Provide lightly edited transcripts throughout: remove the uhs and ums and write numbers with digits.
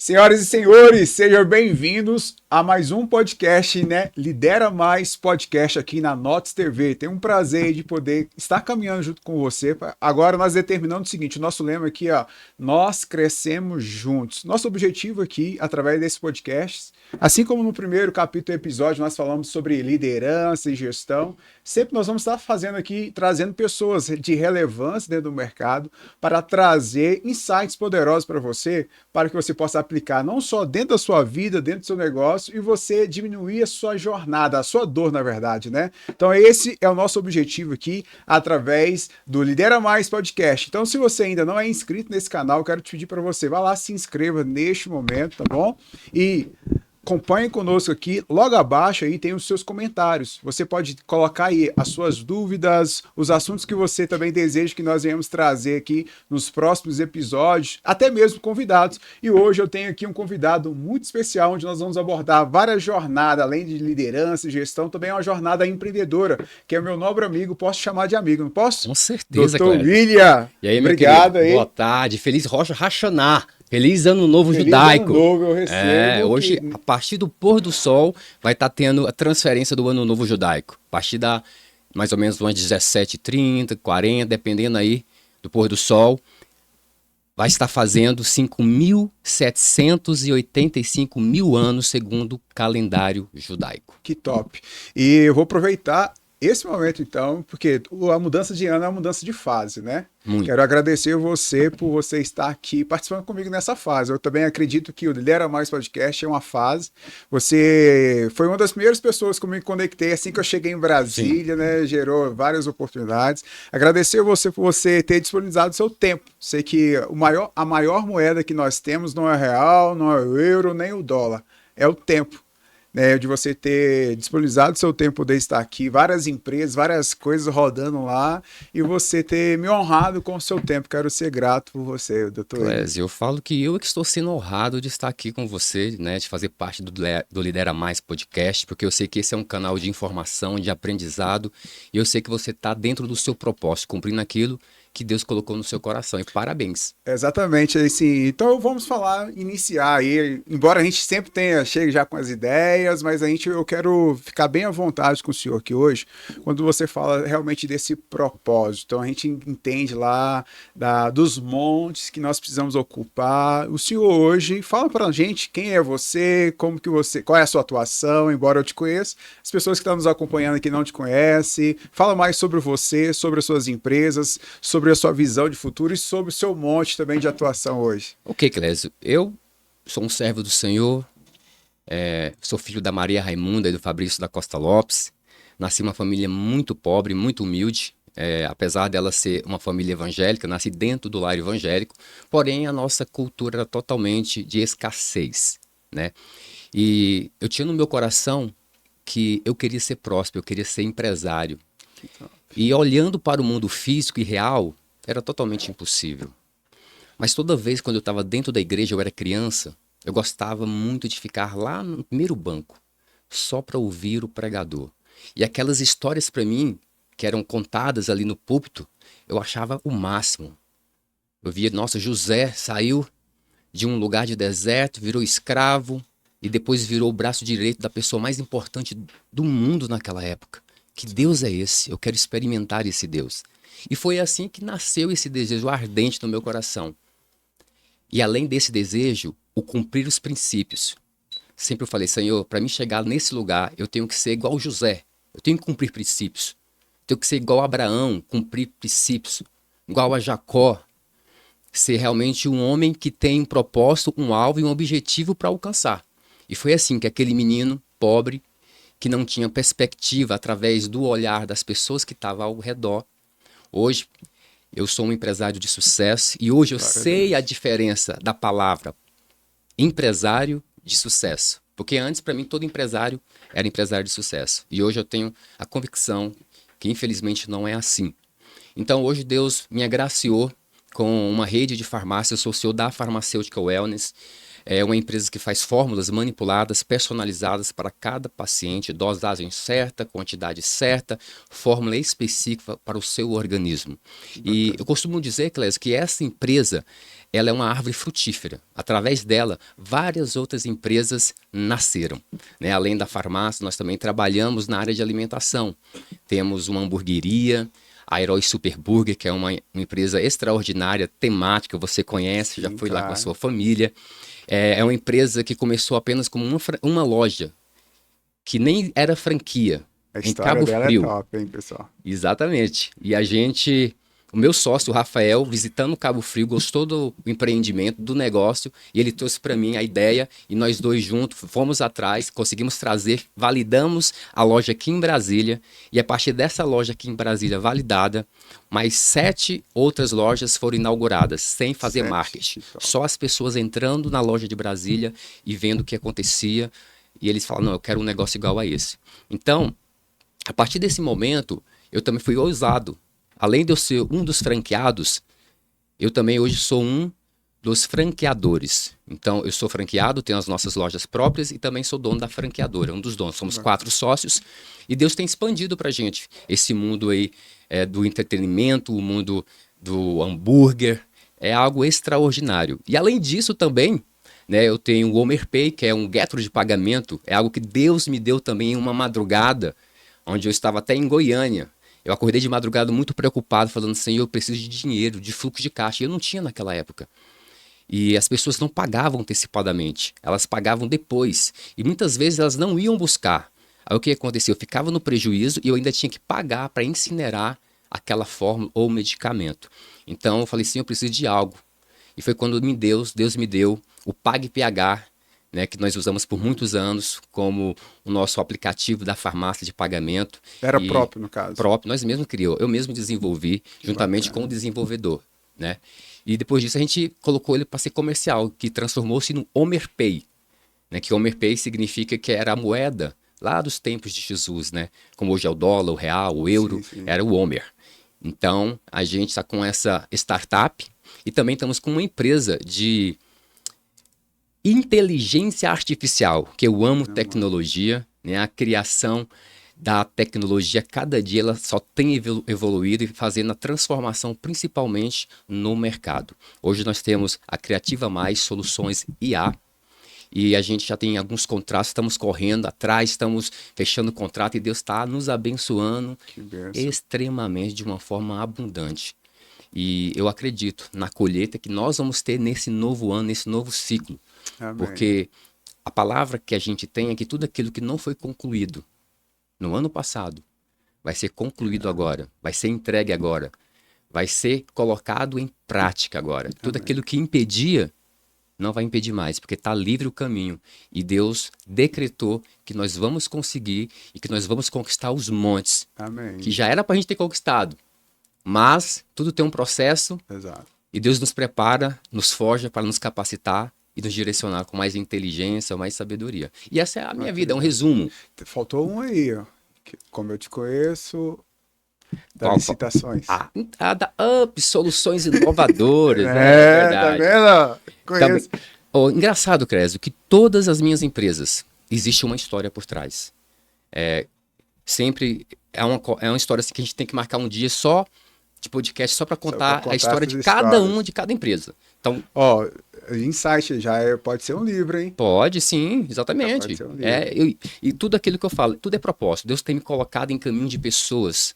Senhoras e senhores, sejam bem-vindos a mais um podcast, né? Lidera Mais Podcast aqui na Notes TV. Tenho um prazer de poder estar caminhando junto com você. Agora nós determinamos o seguinte, o nosso lema aqui, ó, nós crescemos juntos. Nosso objetivo aqui, através desse podcast, assim como no primeiro capítulo do episódio nós falamos sobre liderança e gestão, sempre nós vamos estar fazendo aqui, trazendo pessoas de relevância dentro do mercado para trazer insights poderosos para você, para que você possa aplicar não só dentro da sua vida, dentro do seu negócio, e você diminuir a sua jornada, a sua dor, na verdade, né? Então esse é o nosso objetivo aqui, através do Lidera Mais Podcast. Então se você ainda não é inscrito nesse canal, eu quero te pedir para você, vá lá, se inscreva neste momento, tá bom? E acompanhe conosco aqui, logo abaixo aí tem os seus comentários. Você pode colocar aí as suas dúvidas, os assuntos que você também deseja que nós venhamos trazer aqui nos próximos episódios, até mesmo convidados. E hoje eu tenho aqui um convidado muito especial, onde nós vamos abordar várias jornadas, além de liderança e gestão, também é uma jornada empreendedora, que é meu nobre amigo, posso chamar de amigo, não posso? Com certeza, Doutor William. E aí, obrigado meu querido, aí. boa tarde, feliz Rocha Hashanah. Feliz Ano Novo Feliz Judaico. Ano Novo, eu recebo. Hoje, a partir do pôr do sol, vai estar tendo a transferência do Ano Novo Judaico. A partir da, mais ou menos, umas 17h30, 40, dependendo aí do pôr do sol, vai estar fazendo 5.785 mil anos, segundo o calendário judaico. Que top. E eu vou aproveitar esse momento, então, porque a mudança de ano é uma mudança de fase, né? Muito. Quero agradecer você por você estar aqui participando comigo nessa fase. Eu também acredito que o Lidera Mais Podcast é uma fase. Você foi uma das primeiras pessoas que eu me conectei assim que eu cheguei em Brasília, Sim. né? Gerou várias oportunidades. Agradecer você por você ter disponibilizado o seu tempo. Sei que a maior moeda que nós temos não é o real, não é o euro, nem o dólar. É o tempo. Né, de você ter disponibilizado seu tempo poder estar aqui, várias empresas, várias coisas rodando lá, e você ter me honrado com o seu tempo. Quero ser grato por você, doutor. Clésio, eu falo que eu é que estou sendo honrado de estar aqui com você, né, de fazer parte do Lidera Mais Podcast, porque eu sei que esse é um canal de informação, de aprendizado, e eu sei que você está dentro do seu propósito, cumprindo aquilo que Deus colocou no seu coração, e parabéns. Exatamente, assim, então vamos iniciar aí, embora a gente sempre chegue já com as ideias, mas eu quero ficar bem à vontade com o senhor aqui hoje, quando você fala realmente desse propósito. Então a gente entende lá dos montes que nós precisamos ocupar. O senhor hoje fala pra gente quem é você, qual é a sua atuação, embora eu te conheça, as pessoas que estão nos acompanhando aqui não te conhecem, fala mais sobre você, sobre as suas empresas, sobre a sua visão de futuro e sobre o seu monte também de atuação hoje. Ok, Clésio, eu sou um servo do Senhor, sou filho da Maria Raimunda e do Fabrício da Costa Lopes, nasci em uma família muito pobre, muito humilde, apesar dela ser uma família evangélica, nasci dentro do lar evangélico, porém a nossa cultura era totalmente de escassez, né? E eu tinha no meu coração que eu queria ser próspero, eu queria ser empresário. E olhando para o mundo físico e real, era totalmente impossível. Mas toda vez quando eu estava dentro da igreja, eu era criança, eu gostava muito de ficar lá no primeiro banco, só para ouvir o pregador. E aquelas histórias para mim, que eram contadas ali no púlpito, eu achava o máximo. Eu via, nossa, José saiu de um lugar de deserto, virou escravo e depois virou o braço direito da pessoa mais importante do mundo naquela época. Que Deus é esse? Eu quero experimentar esse Deus. E foi assim que nasceu esse desejo ardente no meu coração. E além desse desejo, o cumprir os princípios. Sempre eu falei, Senhor, para mim chegar nesse lugar, eu tenho que ser igual José. Eu tenho que cumprir princípios. Eu tenho que ser igual a Abraão, cumprir princípios. Igual a Jacó. Ser realmente um homem que tem um propósito, um alvo e um objetivo para alcançar. E foi assim que aquele menino pobre, que não tinha perspectiva através do olhar das pessoas que estavam ao redor. Hoje, eu sou um empresário de sucesso e hoje eu sei a diferença da palavra empresário de sucesso. Porque antes, para mim, todo empresário era empresário de sucesso. E hoje eu tenho a convicção que, infelizmente, não é assim. Então, hoje Deus me agraciou com uma rede de farmácia. Eu sou CEO da Farmacêutica Wellness. É uma empresa que faz fórmulas manipuladas, personalizadas para cada paciente, dosagem certa, quantidade certa, fórmula específica para o seu organismo. E eu costumo dizer, Clésio, que essa empresa, ela é uma árvore frutífera. Através dela, várias outras empresas nasceram, né? Além da farmácia, nós também trabalhamos na área de alimentação. Temos uma hamburgueria, a Herói Super Burger, que é uma empresa extraordinária, temática, você conhece, Sim, já foi lá com a claro. sua família. É uma empresa que começou apenas como uma loja, que nem era franquia, A em história Cabo dela é Frio. top, hein, pessoal? Exatamente. E o meu sócio, o Rafael, visitando Cabo Frio, gostou do empreendimento, do negócio, e ele trouxe para mim a ideia, e nós dois juntos fomos atrás, conseguimos trazer, validamos a loja aqui em Brasília, e a partir dessa loja aqui em Brasília validada, mais 7 outras lojas foram inauguradas, sem fazer 7, marketing. que top. Só as pessoas entrando na loja de Brasília e vendo o que acontecia, e eles falaram, não, eu quero um negócio igual a esse. Então, a partir desse momento, eu também fui ousado. Além de eu ser um dos franqueados, eu também hoje sou um dos franqueadores. Então, eu sou franqueado, tenho as nossas lojas próprias e também sou dono da franqueadora, um dos donos. Somos 4 sócios e Deus tem expandido pra gente esse mundo aí do entretenimento, o mundo do hambúrguer. É algo extraordinário. E além disso também, né, eu tenho o Homer Pay, que é um getro de pagamento. É algo que Deus me deu também em uma madrugada, onde eu estava até em Goiânia. Eu acordei de madrugada muito preocupado, falando, Senhor, eu preciso de dinheiro, de fluxo de caixa. E eu não tinha naquela época. E as pessoas não pagavam antecipadamente, elas pagavam depois. E muitas vezes elas não iam buscar. Aí o que acontecia? Eu ficava no prejuízo e eu ainda tinha que pagar para incinerar aquela fórmula ou medicamento. Então eu falei, sim, eu preciso de algo. E foi quando Deus me deu o PagPH, né, que nós usamos por muitos anos como o nosso aplicativo da farmácia de pagamento. Era E próprio, no caso. próprio, nós mesmos criamos, eu mesmo desenvolvi, juntamente com o desenvolvedor, né? E depois disso a gente colocou ele para ser comercial, que transformou-se no Homer Pay, né? Que Homer Pay significa que era a moeda lá dos tempos de Jesus, né? Como hoje é o dólar, o real, o euro, Sim, sim. era o Homer. Então, a gente está com essa startup e também estamos com uma empresa de inteligência artificial, que eu amo tecnologia, né? A criação da tecnologia, cada dia ela só tem evoluído e fazendo a transformação principalmente no mercado. Hoje nós temos a Criativa Mais, soluções IA, e a gente já tem alguns contratos, estamos correndo atrás, estamos fechando contrato e Deus está nos abençoando Que benção. extremamente de uma forma abundante. E eu acredito na colheita que nós vamos ter nesse novo ano, nesse novo ciclo. Amém. Porque a palavra que a gente tem é que tudo aquilo que não foi concluído no ano passado vai ser concluído agora, vai ser entregue agora, vai ser colocado em prática agora. Tudo aquilo que impedia não vai impedir mais, porque está livre o caminho. E Deus decretou que nós vamos conseguir e que nós vamos conquistar os montes, Amém. que já era para a gente ter conquistado. Mas tudo tem um processo Exato. e Deus nos prepara, nos forja para nos capacitar e nos direcionar com mais inteligência, mais sabedoria. E essa é a minha vida, é um resumo. Faltou um aí, ó. Como eu te conheço, das Qual? licitações. A da Up, soluções inovadoras, tá verdade. vendo? Conheço. Também, engraçado, Crésio, que todas as minhas empresas, existe uma história por trás. Sempre é uma história assim, que a gente tem que marcar um dia só de podcast, só para contar a história de cada uma, de cada empresa. Então, ó, Insight já pode ser um livro, hein? pode, sim, exatamente. Pode ser um livro. E tudo aquilo que eu falo, tudo é propósito. Deus tem me colocado em caminho de pessoas,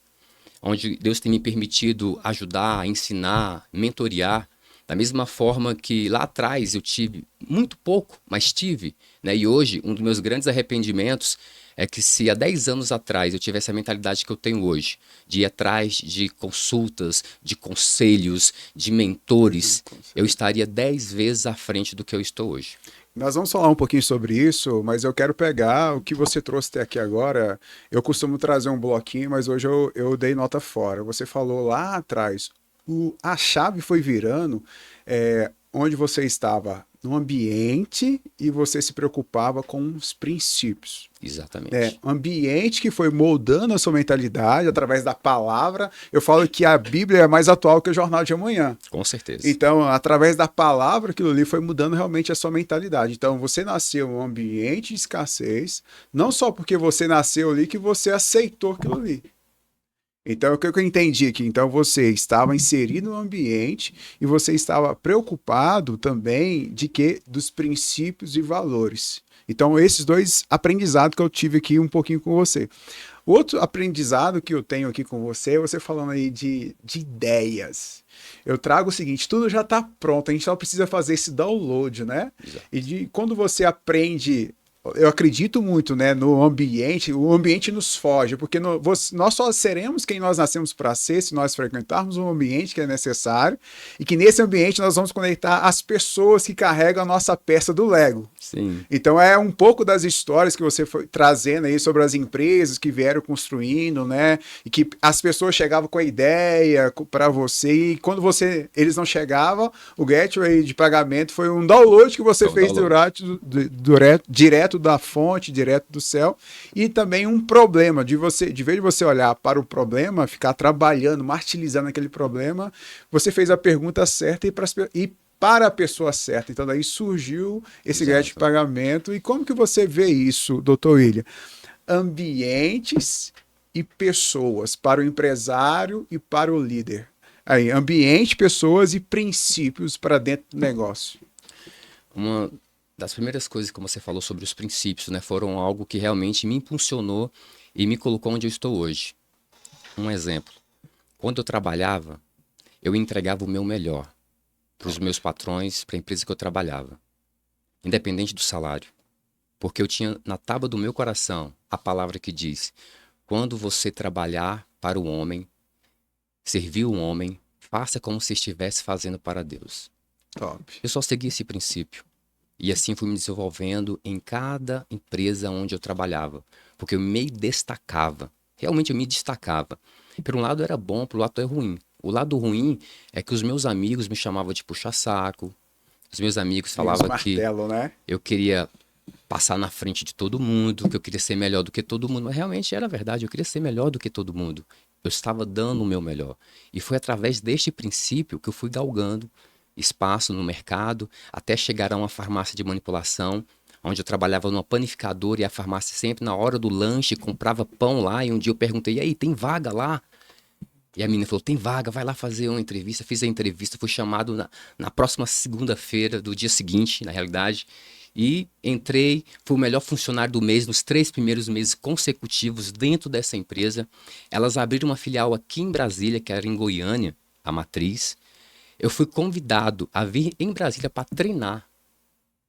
onde Deus tem me permitido ajudar, ensinar, mentorear, da mesma forma que lá atrás eu tive muito pouco, mas tive, né? E hoje, um dos meus grandes arrependimentos é que se há 10 anos atrás eu tivesse a mentalidade que eu tenho hoje, de ir atrás de consultas, de conselhos, de mentores, eu estaria 10 vezes à frente do que eu estou hoje. Nós vamos falar um pouquinho sobre isso, mas eu quero pegar o que você trouxe até aqui agora. Eu costumo trazer um bloquinho, mas hoje eu dei nota fora. Você falou lá atrás, a chave foi virando onde você estava no ambiente e você se preocupava com os princípios. Exatamente. Ambiente que foi moldando a sua mentalidade através da palavra. Eu falo que a Bíblia é mais atual que o Jornal de Amanhã. Com certeza. Então, através da palavra, aquilo ali foi mudando realmente a sua mentalidade. Então, você nasceu em um ambiente de escassez, não só porque você nasceu ali que você aceitou aquilo ali. Então, o que eu entendi aqui? Então, você estava inserido no ambiente e você estava preocupado também dos princípios e valores. Então, esses dois aprendizados que eu tive aqui um pouquinho com você. O outro aprendizado que eu tenho aqui com você, você falando aí de ideias. Eu trago o seguinte, tudo já está pronto, a gente só precisa fazer esse download, né? Exato. E quando você aprende, eu acredito muito, né, no ambiente, o ambiente nos foge, porque nós só seremos quem nós nascemos para ser se nós frequentarmos um ambiente que é necessário e que nesse ambiente nós vamos conectar as pessoas que carregam a nossa peça do Lego. Sim. Então é um pouco das histórias que você foi trazendo aí sobre as empresas que vieram construindo, né, e que as pessoas chegavam com a ideia para você e quando eles não chegavam, o gateway de pagamento foi um download que você fez direto da fonte, direto do céu, e também um problema, de vez de você olhar para o problema, ficar trabalhando, martirizando aquele problema, você fez a pergunta certa e para a pessoa certa. Então daí surgiu esse gateway de pagamento. E como que você vê isso, doutor William? Ambientes e pessoas para o empresário e para o líder. Aí, ambiente, pessoas e princípios para dentro do negócio. Uma das primeiras coisas que você falou sobre os princípios, né, foram algo que realmente me impulsionou e me colocou onde eu estou hoje. Um exemplo. Quando eu trabalhava, eu entregava o meu melhor para os meus patrões, para a empresa que eu trabalhava, independente do salário. Porque eu tinha na tábua do meu coração a palavra que diz: quando você trabalhar para o homem, servir o homem, faça como se estivesse fazendo para Deus. Top. Eu só segui esse princípio. E assim fui me desenvolvendo em cada empresa onde eu trabalhava. Porque eu me destacava. Realmente eu me destacava. Por um lado era bom, por outro é ruim. O lado ruim é que os meus amigos me chamavam de puxa-saco. Os meus amigos falavam martelo, que né? eu queria passar na frente de todo mundo, que eu queria ser melhor do que todo mundo. Mas realmente era verdade, eu queria ser melhor do que todo mundo. Eu estava dando o meu melhor. E foi através deste princípio que eu fui galgando espaço no mercado, até chegar a uma farmácia de manipulação, onde eu trabalhava numa panificadora e a farmácia sempre na hora do lanche comprava pão lá. E um dia eu perguntei: e aí, tem vaga lá? E a menina falou: tem vaga, vai lá fazer uma entrevista. Fiz a entrevista, fui chamado na próxima segunda-feira do dia seguinte, na realidade. E entrei, fui o melhor funcionário do mês nos 3 primeiros meses consecutivos dentro dessa empresa. Elas abriram uma filial aqui em Brasília, que era em Goiânia, a matriz. Eu fui convidado a vir em Brasília para treinar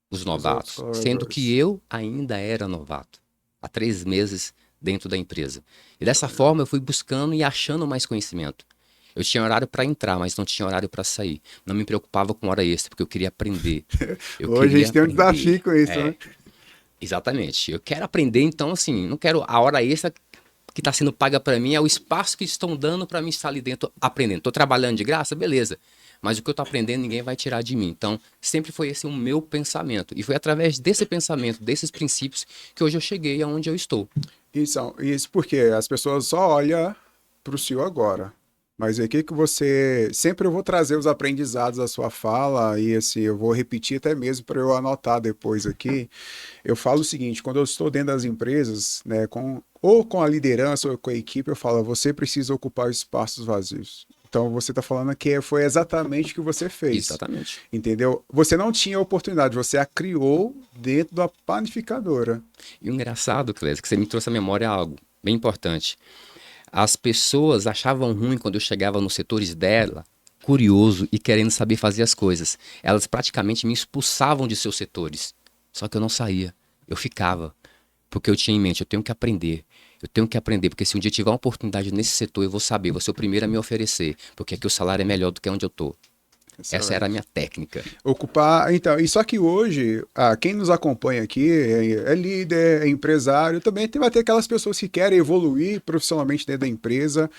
os novatos, sendo que eu ainda era novato, há 3 meses dentro da empresa. E dessa forma eu fui buscando e achando mais conhecimento. Eu tinha horário para entrar, mas não tinha horário para sair. Não me preocupava com hora extra, porque eu queria aprender. Hoje a gente tem um desafio com isso, né? Exatamente. Eu quero aprender, então assim, não quero a hora extra que está sendo paga para mim, é o espaço que estão dando para mim estar ali dentro aprendendo. Estou trabalhando de graça? Beleza. Mas o que eu estou aprendendo ninguém vai tirar de mim. Então, sempre foi esse o meu pensamento. E foi através desse pensamento, desses princípios, que hoje eu cheguei aonde eu estou. Isso porque as pessoas só olham para o senhor agora. Mas aqui que você... Sempre eu vou trazer os aprendizados da sua fala e assim, eu vou repetir até mesmo para eu anotar depois aqui. Eu falo o seguinte, quando eu estou dentro das empresas, né, ou com a liderança ou com a equipe, eu falo: você precisa ocupar os espaços vazios. Então você está falando que foi exatamente o que você fez. Exatamente. Entendeu? Você não tinha oportunidade, você a criou dentro da panificadora. E o engraçado, Clésia, que você me trouxe à memória algo bem importante. As pessoas achavam ruim quando eu chegava nos setores dela, curioso e querendo saber fazer as coisas. Elas praticamente me expulsavam de seus setores. Só que eu não saía, eu ficava. Porque eu tinha em mente, eu tenho que aprender. Eu tenho que aprender, porque se um dia tiver uma oportunidade nesse setor, eu vou saber, vou ser o primeiro a me oferecer. Porque aqui o salário é melhor do que onde eu estou. Essa era a minha técnica. Ocupar. Então, e só que hoje, quem nos acompanha aqui é líder, é empresário, também vai ter aquelas pessoas que querem evoluir profissionalmente dentro da empresa.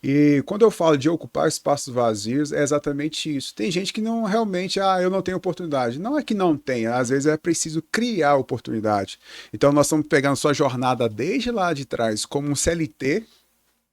E quando eu falo de ocupar espaços vazios, é exatamente isso. Tem gente que não realmente, eu não tenho oportunidade. Não é que não tenha, às vezes é preciso criar oportunidade. Então, nós estamos pegando sua jornada desde lá de trás, como um CLT,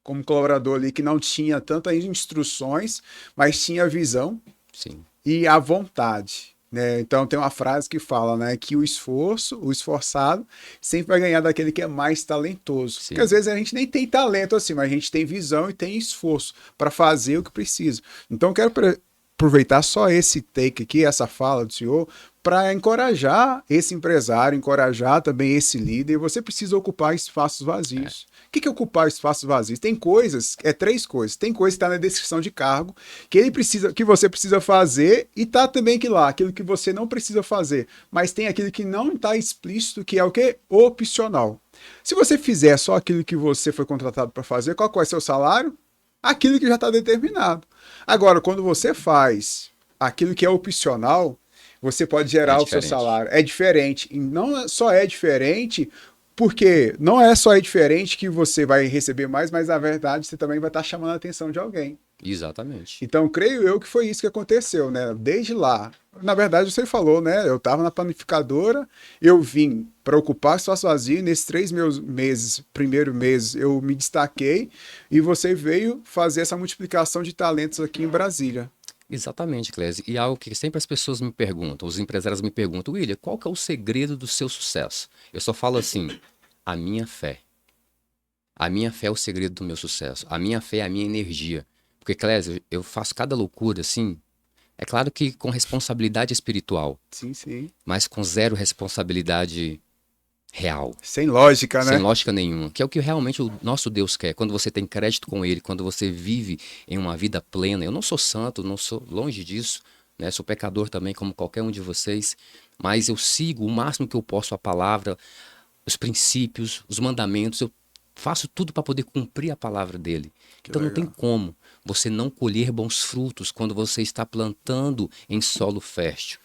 como colaborador ali que não tinha tantas instruções, mas tinha visão Sim. e a vontade. Né? Então tem uma frase que fala, né, que o esforço, o esforçado, sempre vai ganhar daquele que é mais talentoso. Sim. Porque às vezes a gente nem tem talento assim, mas a gente tem visão e tem esforço para fazer o que precisa. Então eu quero aproveitar só esse take aqui, essa fala do senhor, para encorajar esse empresário, encorajar também esse líder. Você precisa ocupar espaços vazios. O que é ocupar espaços vazios? Tem coisas, três coisas. Tem coisa que está na descrição de cargo, que você precisa fazer, e tá também aquilo que você não precisa fazer. Mas tem aquilo que não está explícito, que é o quê? Opcional. Se você fizer só aquilo que você foi contratado para fazer, qual é o seu salário? Aquilo que já está determinado. Agora, quando você faz aquilo que é opcional, você pode gerar o seu salário. É diferente. E não só é diferente, porque não é só diferente que você vai receber mais, mas na verdade você também vai estar chamando a atenção de alguém. Exatamente. Então, creio eu que foi isso que aconteceu, né? Desde lá. Na verdade, você falou, né? Eu estava na panificadora, eu vim para ocupar espaço vazio. Nesses 3 meses, primeiro mês, eu me destaquei e você veio fazer essa multiplicação de talentos aqui em Brasília. Exatamente, Clésio. E algo que sempre as pessoas me perguntam, os empresários me perguntam, William, qual que é o segredo do seu sucesso? Eu só falo assim, a minha fé. A minha fé é o segredo do meu sucesso. A minha fé é a minha energia. Porque, Clésio, eu faço cada loucura assim. É claro que com responsabilidade espiritual. Sim, sim. Mas com zero responsabilidade real. Sem lógica, né? Sem lógica nenhuma. Que é o que realmente o nosso Deus quer. Quando você tem crédito com Ele, quando você vive em uma vida plena. Eu não sou santo, não sou longe disso. Né? Sou pecador também, como qualquer um de vocês. Mas eu sigo o máximo que eu posso a palavra, os princípios, os mandamentos. Eu faço tudo para poder cumprir a palavra dele. Então não tem como você não colher bons frutos quando você está plantando em solo fértil.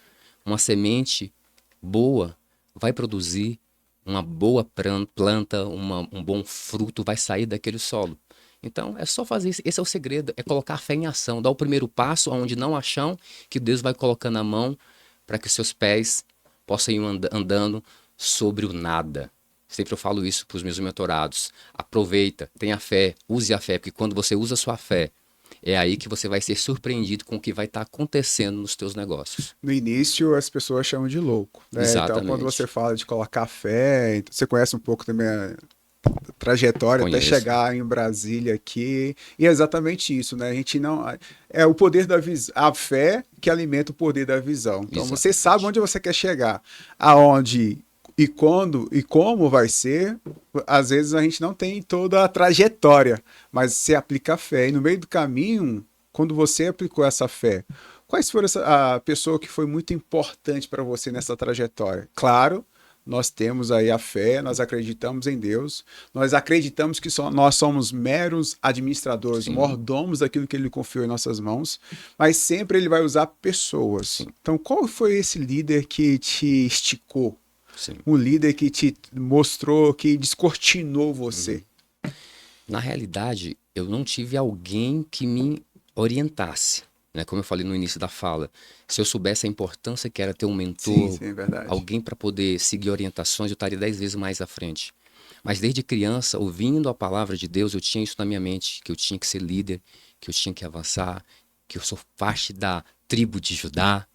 Uma semente boa vai produzir uma boa planta, um bom fruto vai sair daquele solo. Então é só fazer isso. Esse é o segredo, é colocar a fé em ação. Dar o primeiro passo onde não há chão, que Deus vai colocando a mão para que os seus pés possam ir andando sobre o nada. Sempre eu falo isso para os meus mentorados. Aproveita, tenha fé, use a fé, porque quando você usa a sua fé, é aí que você vai ser surpreendido com o que vai estar acontecendo nos teus negócios. No início, as pessoas chamam de louco. Né? Exatamente. Então, quando você fala de colocar fé, você conhece um pouco também a trajetória até chegar em Brasília aqui. E é exatamente isso, né? A gente não... É o poder da visão, a fé que alimenta o poder da visão. Então, exatamente. Você sabe onde você quer chegar. Aonde... E quando e como vai ser, às vezes a gente não tem toda a trajetória, mas você aplica a fé. E no meio do caminho, quando você aplicou essa fé, quais foram a pessoa que foi muito importante para você nessa trajetória? Claro, nós temos aí a fé, nós acreditamos em Deus, nós acreditamos que nós somos meros administradores, sim, mordomos daquilo que Ele confiou em nossas mãos, mas sempre Ele vai usar pessoas. Sim. Então, qual foi esse líder que te esticou? Sim. Um líder que te mostrou, que descortinou você? Na realidade, eu não tive alguém que me orientasse. Né? Como eu falei no início da fala, se eu soubesse a importância que era ter um mentor, sim, alguém para poder seguir orientações, eu estaria 10 vezes mais à frente. Mas desde criança, ouvindo a palavra de Deus, eu tinha isso na minha mente, que eu tinha que ser líder, que eu tinha que avançar, que eu sou parte da tribo de Judá,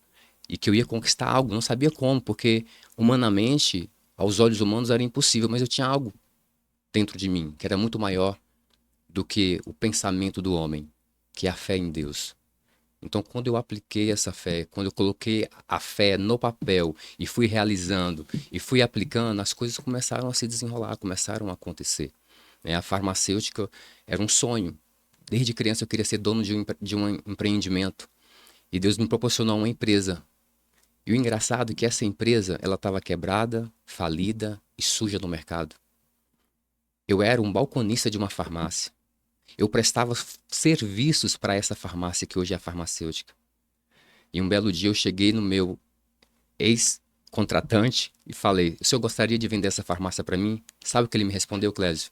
e que eu ia conquistar algo, não sabia como, porque humanamente, aos olhos humanos era impossível, mas eu tinha algo dentro de mim, que era muito maior do que o pensamento do homem, que é a fé em Deus. Então, quando eu apliquei essa fé, quando eu coloquei a fé no papel e fui realizando e fui aplicando, as coisas começaram a se desenrolar, começaram a acontecer. A farmacêutica era um sonho. Desde criança eu queria ser dono de um empreendimento e Deus me proporcionou uma empresa. E o engraçado é que essa empresa, ela estava quebrada, falida e suja no mercado. Eu era um balconista de uma farmácia. Eu prestava serviços para essa farmácia que hoje é a farmacêutica. E um belo dia eu cheguei no meu ex-contratante e falei, o senhor gostaria de vender essa farmácia para mim? Sabe o que ele me respondeu, Clésio?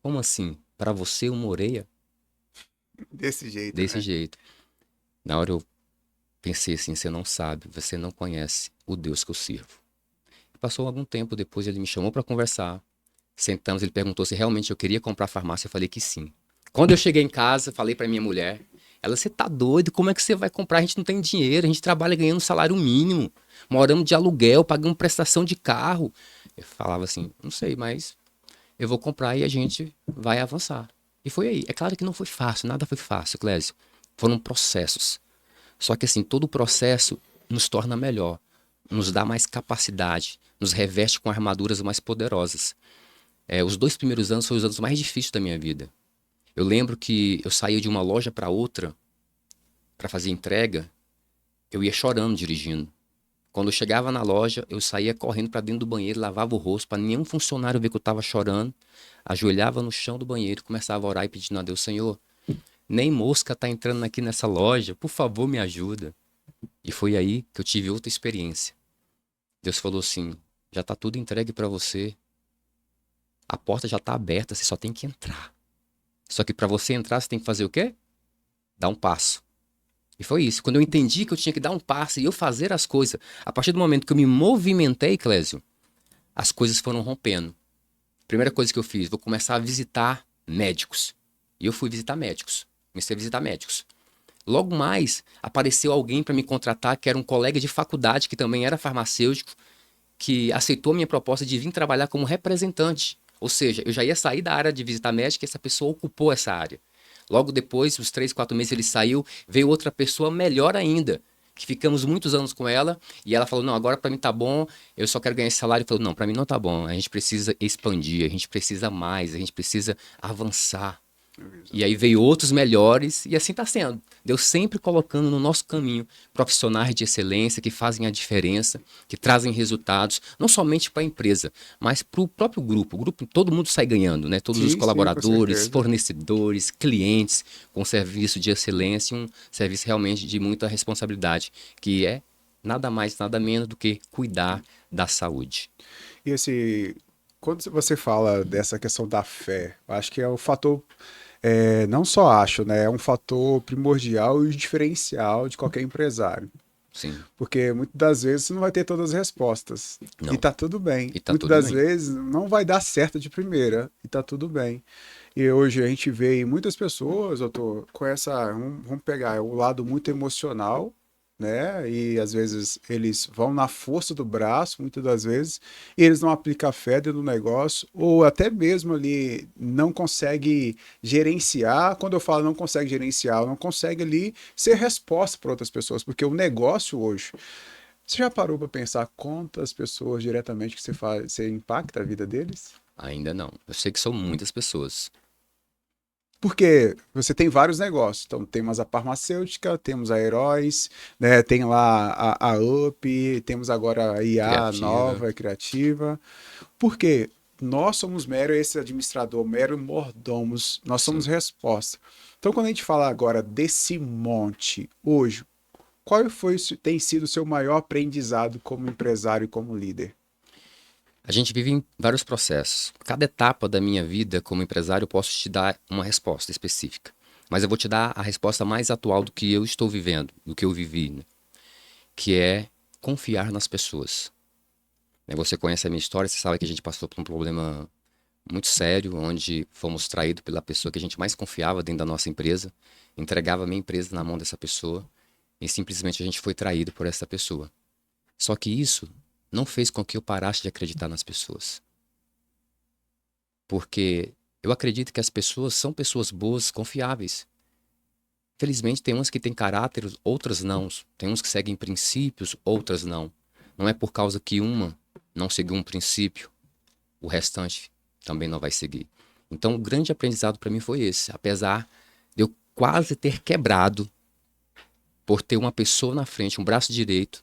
Como assim? Para você uma orelha? Desse jeito, Desse né? jeito. Na hora eu pensei assim, você não sabe, você não conhece o Deus que eu sirvo. Passou algum tempo depois, ele me chamou para conversar. Sentamos, ele perguntou se realmente eu queria comprar a farmácia, eu falei que sim. Quando eu cheguei em casa, falei para minha mulher, ela, você tá doido? Como é que você vai comprar? A gente não tem dinheiro, a gente trabalha ganhando salário mínimo, moramos de aluguel, pagamos prestação de carro. Eu falava assim, não sei, mas eu vou comprar e a gente vai avançar. E foi aí. É claro que não foi fácil, nada foi fácil, Clésio. Foram processos. Só que assim, todo o processo nos torna melhor, nos dá mais capacidade, nos reveste com armaduras mais poderosas. Os 2 primeiros anos foram os anos mais difíceis da minha vida. Eu lembro que eu saía de uma loja para outra para fazer entrega, eu ia chorando dirigindo. Quando eu chegava na loja, eu saía correndo para dentro do banheiro, lavava o rosto para nenhum funcionário ver que eu estava chorando, ajoelhava no chão do banheiro, começava a orar e pedindo a Deus, Senhor, nem mosca está entrando aqui nessa loja, por favor me ajuda. E foi aí que eu tive outra experiência. Deus falou assim, já está tudo entregue para você, a porta já está aberta, você só tem que entrar. Só que para você entrar, você tem que fazer o quê? Dar um passo. E foi isso. Quando eu entendi que eu tinha que dar um passo e eu fazer as coisas, a partir do momento que eu me movimentei, Clésio, as coisas foram rompendo. Primeira coisa que eu fiz, vou começar a visitar médicos. E eu fui visitar médicos. Comecei a visitar médicos. Logo mais, apareceu alguém para me contratar, que era um colega de faculdade, que também era farmacêutico, que aceitou a minha proposta de vir trabalhar como representante. Ou seja, eu já ia sair da área de visitar médica e essa pessoa ocupou essa área. Logo depois, uns 3, 4 meses ele saiu, veio outra pessoa melhor ainda, que ficamos muitos anos com ela, e ela falou, não, agora para mim tá bom, eu só quero ganhar esse salário. Falou, não, para mim não tá bom, a gente precisa expandir, a gente precisa mais, a gente precisa avançar. E aí veio outros melhores e assim está sendo. Deus sempre colocando no nosso caminho profissionais de excelência que fazem a diferença, que trazem resultados, não somente para a empresa, mas para o próprio grupo. O grupo, todo mundo sai ganhando, né? Todos os Sim, com colaboradores, certeza. fornecedores, clientes com serviço de excelência e um serviço realmente de muita responsabilidade, que é nada mais, nada menos do que cuidar da saúde. E esse, quando você fala dessa questão da fé, eu acho que é o fator, não só acho, né? É um fator primordial e diferencial de qualquer empresário. Sim, Porque muitas das vezes você não vai ter todas as respostas. E não. tá tudo bem. E tá Muitas tudo das bem. vezes não vai dar certo de primeira. E tá tudo bem. E hoje a gente vê muitas pessoas, doutor, com essa. Vamos pegar o lado muito emocional, né? E às vezes eles vão na força do braço, muitas das vezes, e eles não aplicam a fé dentro do negócio, ou até mesmo ali não consegue gerenciar. Quando eu falo não consegue gerenciar, não consegue ali ser resposta para outras pessoas, porque o negócio hoje. Você já parou para pensar quantas pessoas diretamente que você faz, você impacta a vida deles? Ainda não. Eu sei que são muitas pessoas. Porque você tem vários negócios. Então, temos a farmacêutica, temos a Heróis, né? Tem lá a UP, temos agora a IA Criativa. nova, criativa. Por quê? Nós somos mero esse administrador, mero mordomos, nós somos Sim. resposta. Então, quando a gente fala agora desse monte, hoje, qual foi, tem sido o seu maior aprendizado como empresário e como líder? A gente vive em vários processos. Cada etapa da minha vida como empresário eu posso te dar uma resposta específica. Mas eu vou te dar a resposta mais atual do que eu estou vivendo, do que eu vivi, né? Que é confiar nas pessoas. Né, você conhece a minha história, você sabe que a gente passou por um problema muito sério, onde fomos traídos pela pessoa que a gente mais confiava dentro da nossa empresa, entregava a minha empresa na mão dessa pessoa e simplesmente a gente foi traído por essa pessoa. Só que isso não fez com que eu parasse de acreditar nas pessoas. Porque eu acredito que as pessoas são pessoas boas, confiáveis. Felizmente, tem umas que têm caráter, outras não. Tem uns que seguem princípios, outras não. Não é por causa que uma não seguiu um princípio, o restante também não vai seguir. Então, o grande aprendizado para mim foi esse. Apesar de eu quase ter quebrado por ter uma pessoa na frente, um braço direito,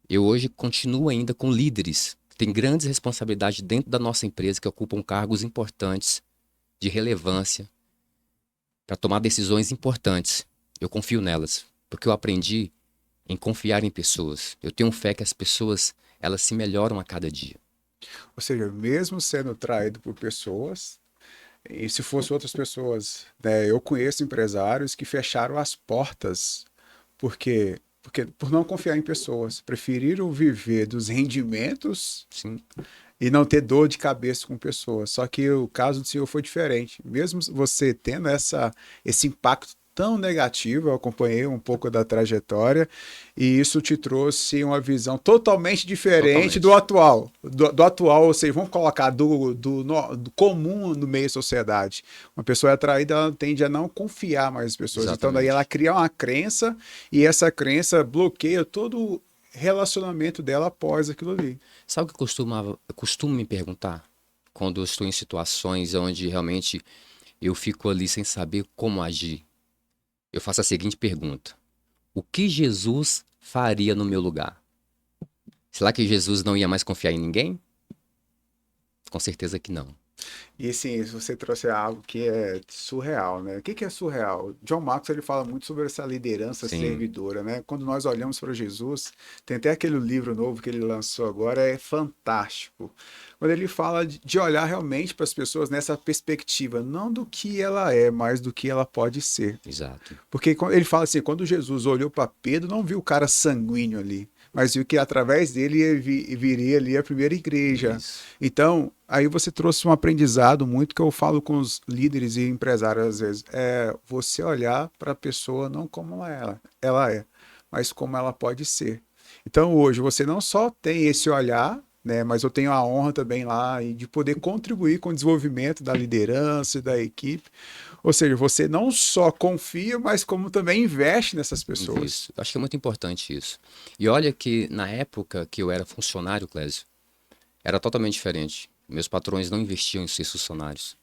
eu hoje continuo ainda com líderes que têm grandes responsabilidades dentro da nossa empresa, que ocupam cargos importantes, de relevância, para tomar decisões importantes. Eu confio nelas. Porque eu aprendi em confiar em pessoas. Eu tenho fé que as pessoas, elas se melhoram a cada dia. Ou seja, mesmo sendo traído por pessoas, e se fosse outras pessoas, né, eu conheço empresários que fecharam as portas porque por não confiar em pessoas, preferiram viver dos rendimentos Sim, e não ter dor de cabeça com pessoas. Só que o caso do senhor foi diferente. Mesmo você tendo esse impacto tão negativo, eu acompanhei um pouco da trajetória e isso te trouxe uma visão totalmente diferente do totalmente. atual. Do atual, ou seja, vamos colocar do comum no meio da sociedade. Uma pessoa é atraída, ela tende a não confiar mais nas pessoas. Então, daí ela Exatamente. cria uma crença e essa crença bloqueia todo o relacionamento dela após aquilo ali. Sabe o que eu costumo me perguntar quando eu estou em situações onde realmente eu fico ali sem saber como agir? Eu faço a seguinte pergunta: o que Jesus faria no meu lugar? Será que Jesus não ia mais confiar em ninguém? Com certeza que não. E assim, você trouxe algo que é surreal, né? O que que é surreal? John Maxwell ele fala muito sobre essa liderança Sim, servidora, né? Quando nós olhamos para Jesus, tem até aquele livro novo que ele lançou agora, é fantástico. Quando ele fala de olhar realmente para as pessoas nessa perspectiva, não do que ela é, mas do que ela pode ser. exato. Porque ele fala assim, quando Jesus olhou para Pedro, não viu o cara sanguíneo ali, mas viu que através dele viria ali a primeira igreja. Isso. Então, aí você trouxe um aprendizado muito que eu falo com os líderes e empresários às vezes, é você olhar para a pessoa não como ela é, mas como ela pode ser. Então, hoje você não só tem esse olhar, né, mas eu tenho a honra também lá de poder contribuir com o desenvolvimento da liderança e da equipe. Ou seja, você não só confia, mas como também investe nessas pessoas. Invisto. Acho que é muito importante isso. E olha que na época que eu era funcionário, Clésio, era totalmente diferente. Meus patrões não investiam em seus funcionários.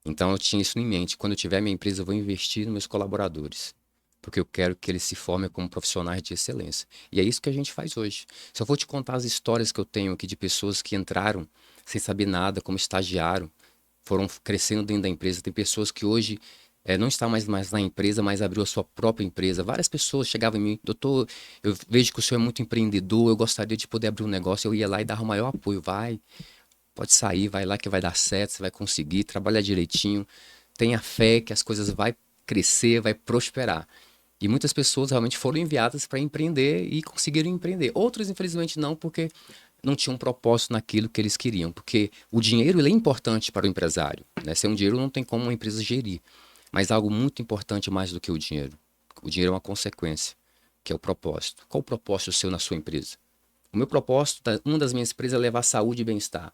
Então eu tinha isso em mente. Quando eu tiver minha empresa, eu vou investir nos meus colaboradores. Porque eu quero que eles se formem como profissionais de excelência. E é isso que a gente faz hoje. Se eu for te contar as histórias que eu tenho aqui de pessoas que entraram sem saber nada, como estagiário, foram crescendo dentro da empresa. Tem pessoas que hoje não está mais na empresa, mas abriu a sua própria empresa. Várias pessoas chegavam em mim, doutor, eu vejo que o senhor é muito empreendedor, eu gostaria de poder abrir um negócio. Eu ia lá e dava o maior apoio. Vai, pode sair, vai lá que vai dar certo, você vai conseguir, trabalha direitinho, tenha fé que as coisas vai crescer, vai prosperar. E muitas pessoas realmente foram enviadas para empreender e conseguiram empreender. Outros, infelizmente, não, porque não tinham um propósito naquilo que eles queriam. Porque o dinheiro ele é importante para o empresário, né? Sem um dinheiro não tem como uma empresa gerir. Mas algo muito importante mais do que o dinheiro. O dinheiro é uma consequência, que é o propósito. Qual o propósito seu na sua empresa? O meu propósito, uma das minhas empresas é levar saúde e bem-estar.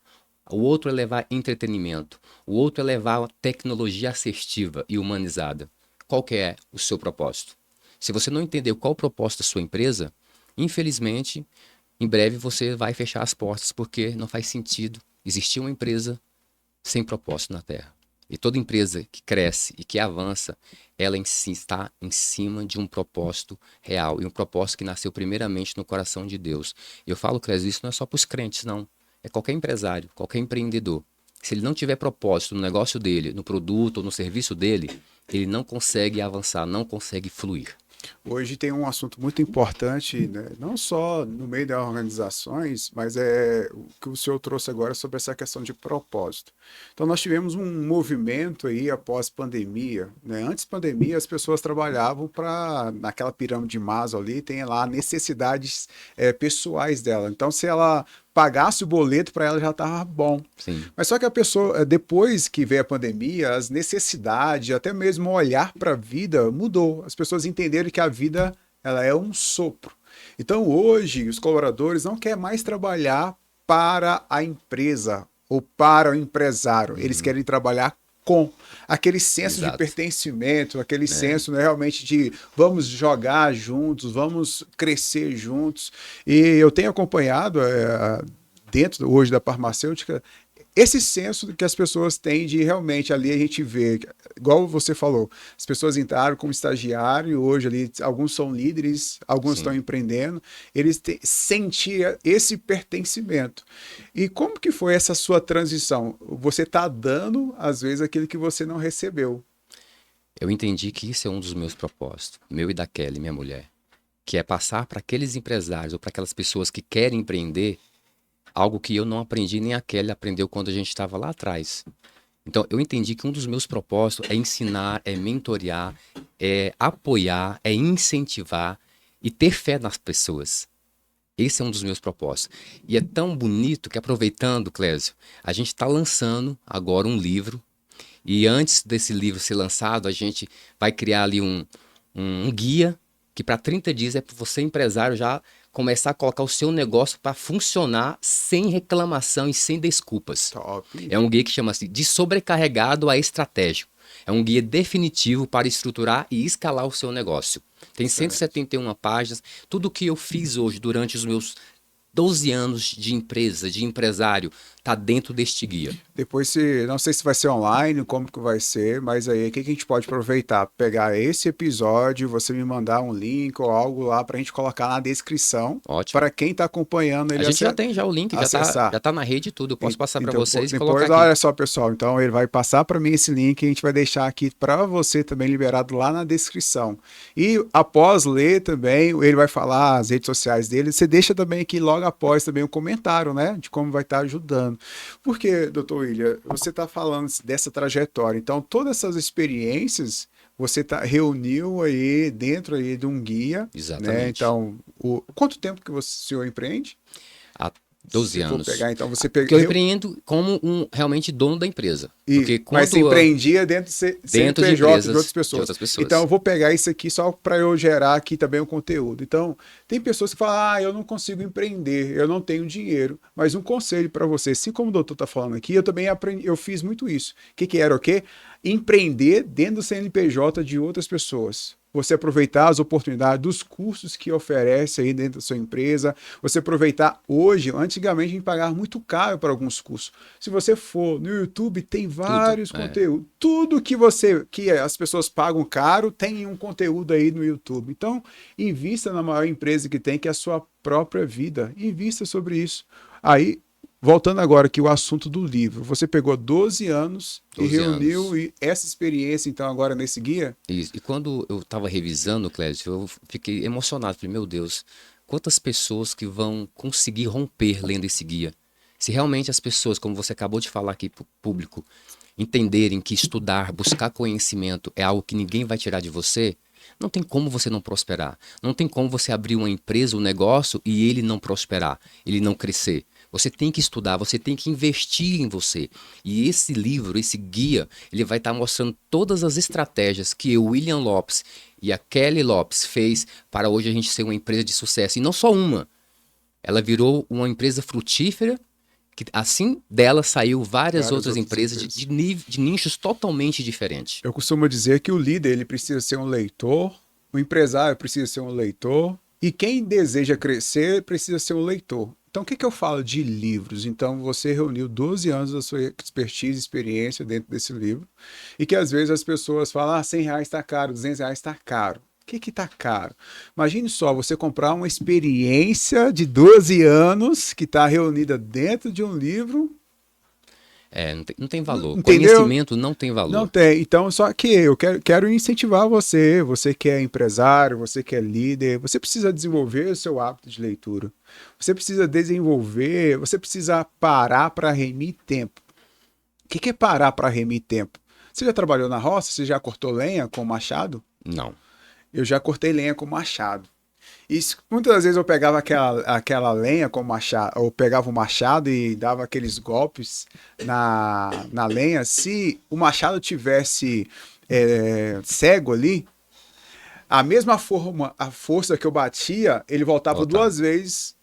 O outro é levar entretenimento. O outro é levar tecnologia assertiva e humanizada. Qual que é o seu propósito? Se você não entender qual o propósito da sua empresa, infelizmente, em breve você vai fechar as portas porque não faz sentido existir uma empresa sem propósito na Terra. E toda empresa que cresce e que avança, ela em si está em cima de um propósito real. E um propósito que nasceu primeiramente no coração de Deus. E eu falo, Clésio, isso não é só para os crentes, não. É qualquer empresário, qualquer empreendedor. Se ele não tiver propósito no negócio dele, no produto ou no serviço dele, ele não consegue avançar, não consegue fluir. Hoje tem um assunto muito importante, né? Não só no meio das organizações, mas é o que o senhor trouxe agora sobre essa questão de propósito. Então, nós tivemos um movimento aí após pandemia, né? Antes da pandemia, as pessoas trabalhavam para, naquela pirâmide de Maslow ali, tem lá necessidades pessoais dela. Então, se ela pagasse o boleto para ela já estava bom. Sim, Mas só que a pessoa, depois que veio a pandemia, as necessidades, até mesmo o olhar para a vida mudou. As pessoas entenderam que a vida ela é um sopro. Então hoje os colaboradores não querem mais trabalhar para a empresa ou para o empresário. Eles querem trabalhar com aquele senso de exato. pertencimento, aquele É, senso, né, realmente de vamos jogar juntos, vamos crescer juntos. E eu tenho acompanhado dentro hoje da farmacêutica esse senso que as pessoas têm de realmente ali a gente vê, igual você falou, as pessoas entraram como estagiário, hoje ali alguns são líderes, alguns estão sim. empreendendo, eles sentiam esse pertencimento. E como que foi essa sua transição? Você está dando, às vezes, aquilo que você não recebeu. Eu entendi que isso é um dos meus propósitos, meu e da Kelly, minha mulher, que é passar para aqueles empresários ou para aquelas pessoas que querem empreender algo que eu não aprendi, nem a Kelly aprendeu quando a gente estava lá atrás. Então, eu entendi que um dos meus propósitos é ensinar, é mentorear, é apoiar, é incentivar e ter fé nas pessoas. Esse é um dos meus propósitos. E é tão bonito que, aproveitando, Clésio, a gente está lançando agora um livro. E antes desse livro ser lançado, a gente vai criar ali um guia que para 30 dias é para você, empresário, já começar a colocar o seu negócio para funcionar sem reclamação e sem desculpas. Top. É um guia que chama-se De Sobrecarregado a Estratégico. É um guia definitivo para estruturar e escalar o seu negócio. Tem 171 páginas. Tudo o que eu fiz hoje durante os meus 12 anos de empresa, de empresário, está dentro deste guia. Depois, não sei se vai ser online, como que vai ser, mas aí o que a gente pode aproveitar? Pegar esse episódio, você me mandar um link ou algo lá para a gente colocar na descrição. Ótimo. Para quem está acompanhando ele. A gente já tem já o link, já tá na rede e tudo. Eu posso passar para vocês e colocar aqui. Olha só, pessoal, então ele vai passar para mim esse link e a gente vai deixar aqui para você também liberado lá na descrição. E após ler também, ele vai falar as redes sociais dele, você deixa também aqui logo após também um comentário, né, de como vai estar ajudando. Porque, doutor William, você está falando dessa trajetória, então todas essas experiências você reuniu aí dentro aí de um guia. Exatamente. Né? Então, quanto tempo que o senhor empreende? Há 12 anos. Pegar, então você Porque eu empreendo como realmente dono da empresa. Mas você empreendia dentro de empresas, de outras pessoas. Então eu vou pegar isso aqui só para eu gerar aqui também o conteúdo. Então, tem pessoas que falam, eu não consigo empreender, eu não tenho dinheiro. Mas um conselho para você, assim como o doutor está falando aqui, eu também aprendi, eu fiz muito isso. O que era o quê? Empreender dentro do CNPJ de outras pessoas. Você aproveitar as oportunidades dos cursos que oferece aí dentro da sua empresa, você aproveitar hoje, antigamente a gente pagava muito caro para alguns cursos. Se você for no YouTube, tem vários conteúdos. Tudo que as pessoas pagam caro, tem um conteúdo aí no YouTube. Então, invista na maior empresa que tem, que é a sua própria vida. Invista sobre isso. Aí, voltando agora aqui o assunto do livro, você pegou 12 anos e reuniu essa experiência, então, agora nesse guia? Isso. E quando eu estava revisando, Clésio, eu fiquei emocionado. Falei, meu Deus, quantas pessoas que vão conseguir romper lendo esse guia? Se realmente as pessoas, como você acabou de falar aqui para o público, entenderem que estudar, buscar conhecimento é algo que ninguém vai tirar de você, não tem como você não prosperar. Não tem como você abrir uma empresa, um negócio e ele não prosperar, ele não crescer. Você tem que estudar, você tem que investir em você. E esse livro, esse guia, ele vai estar mostrando todas as estratégias que o William Lopes e a Kelly Lopes fez para hoje a gente ser uma empresa de sucesso. E não só uma. Ela virou uma empresa frutífera, que assim dela saiu várias outras empresas de nichos totalmente diferentes. Eu costumo dizer que o líder ele precisa ser um leitor, o empresário precisa ser um leitor, e quem deseja crescer precisa ser um leitor. Então, o que eu falo de livros? Então, você reuniu 12 anos da sua expertise, experiência dentro desse livro, e que às vezes as pessoas falam, R$100 está caro, R$200 está caro. O que está caro? Imagine só, você comprar uma experiência de 12 anos que está reunida dentro de um livro. Não tem valor. Entendeu? Conhecimento não tem valor. Não tem. Então, só que eu quero incentivar você que é empresário, você que é líder, você precisa desenvolver o seu hábito de leitura. Você precisa parar para remir tempo. O que é parar para remir tempo? Você já trabalhou na roça? Você já cortou lenha com machado? Não. Eu já cortei lenha com machado. E muitas vezes eu pegava aquela lenha com machado, ou pegava o machado e dava aqueles golpes na lenha. Se o machado tivesse cego ali, a mesma força que eu batia, ele voltava 2 vezes,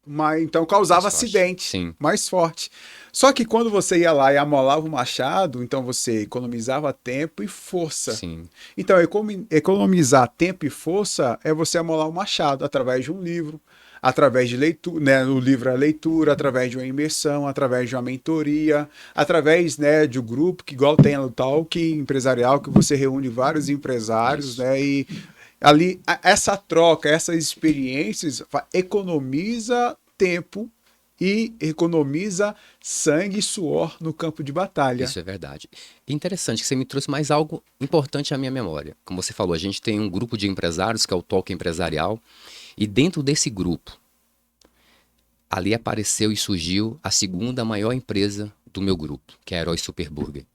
mas então causava acidente mais forte. Só que quando você ia lá e amolava o machado, então você economizava tempo e força. Sim. Então, economizar tempo e força é você amolar o machado através de um livro, através de leitura, né? O livro é a leitura, através de uma imersão, através de uma mentoria, através, né, de um grupo que igual tem no Talk empresarial, que você reúne vários empresários, né? E ali, essa troca, essas experiências economiza tempo e economiza sangue e suor no campo de batalha. Isso é verdade. Interessante que você me trouxe mais algo importante à minha memória. Como você falou, a gente tem um grupo de empresários, que é o Toque Empresarial, e dentro desse grupo, ali apareceu e surgiu a segunda maior empresa do meu grupo, que é a Herói Super Burger.